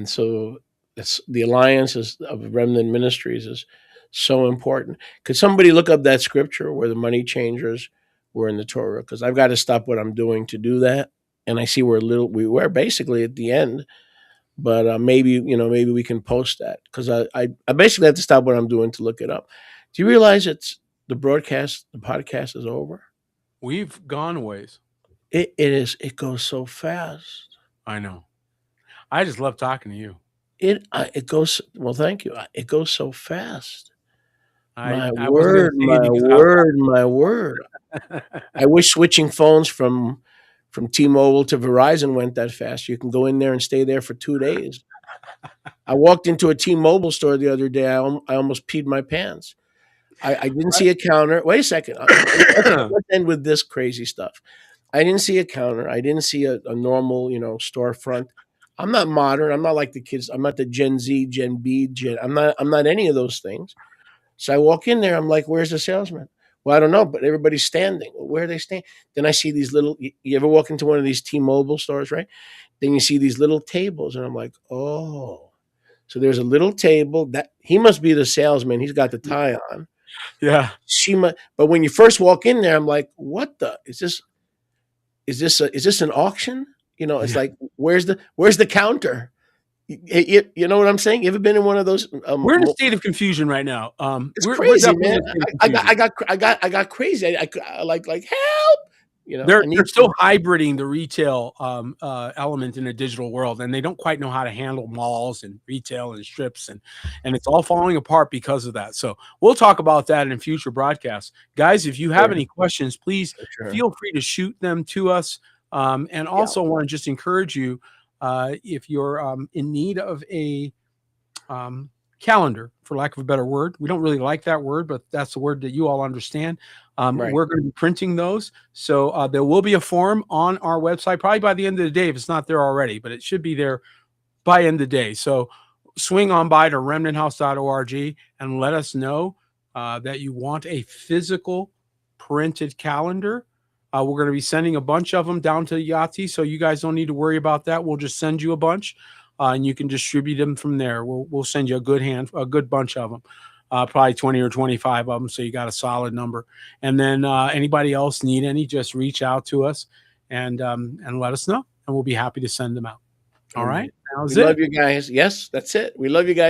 so it's, the alliances of Remnant Ministries is so important. Could somebody look up that scripture where the money changers were in the Torah? Because I've got to stop what I'm doing to do that. And I see we were basically at the end, but maybe we can post that, because I basically have to stop what I'm doing to look it up. Do you realize the podcast is over? We've gone ways. It goes so fast. I know. I just love talking to you. It goes, well, thank you. It goes so fast. My I word. I wish switching phones from T-Mobile to Verizon went that fast. You can go in there and stay there for 2 days. I walked into a T-Mobile store the other day. I almost peed my pants. I didn't see a counter. Wait a second. Let's end with this crazy stuff. I didn't see a counter. I didn't see a normal, storefront. I'm not modern. I'm not like the kids. I'm not the Gen Z, Gen B, I'm not any of those things. So I walk in there. I'm like, where's the salesman? Well, I don't know, but everybody's standing. Where are they standing? Then I see these little, you ever walk into one of these T-Mobile stores, right? Then you see these little tables, and I'm like, oh. So there's a little table that he must be the salesman. He's got the tie on. Yeah. But when you first walk in there, I'm like, what is this an auction? It's like, where's the counter? You know what I'm saying? You ever been in one of those? We're in a state of confusion right now. It's crazy, man. I got crazy. I like help. They're still hybriding the retail element in a digital world, and they don't quite know how to handle malls and retail and strips, and it's all falling apart because of that. So we'll talk about that in future broadcasts, guys. If you have any questions, please feel free to shoot them to us. And also want to just encourage you, if you're in need of a calendar, for lack of a better word. We don't really like that word, but that's the word that you all understand. We're going to be printing those. So there will be a form on our website, probably by the end of the day, if it's not there already, but it should be there by end of the day. So swing on by to remnanthouse.org and let us know that you want a physical printed calendar. We're going to be sending a bunch of them down to Yahtzee, so you guys don't need to worry about that. We'll just send you a bunch, and you can distribute them from there. We'll send you a good bunch of them, probably 20 or 25 of them, so you got a solid number. And then anybody else need any, just reach out to us and let us know, and we'll be happy to send them out. All right? We love you guys. Yes, that's it. We love you guys.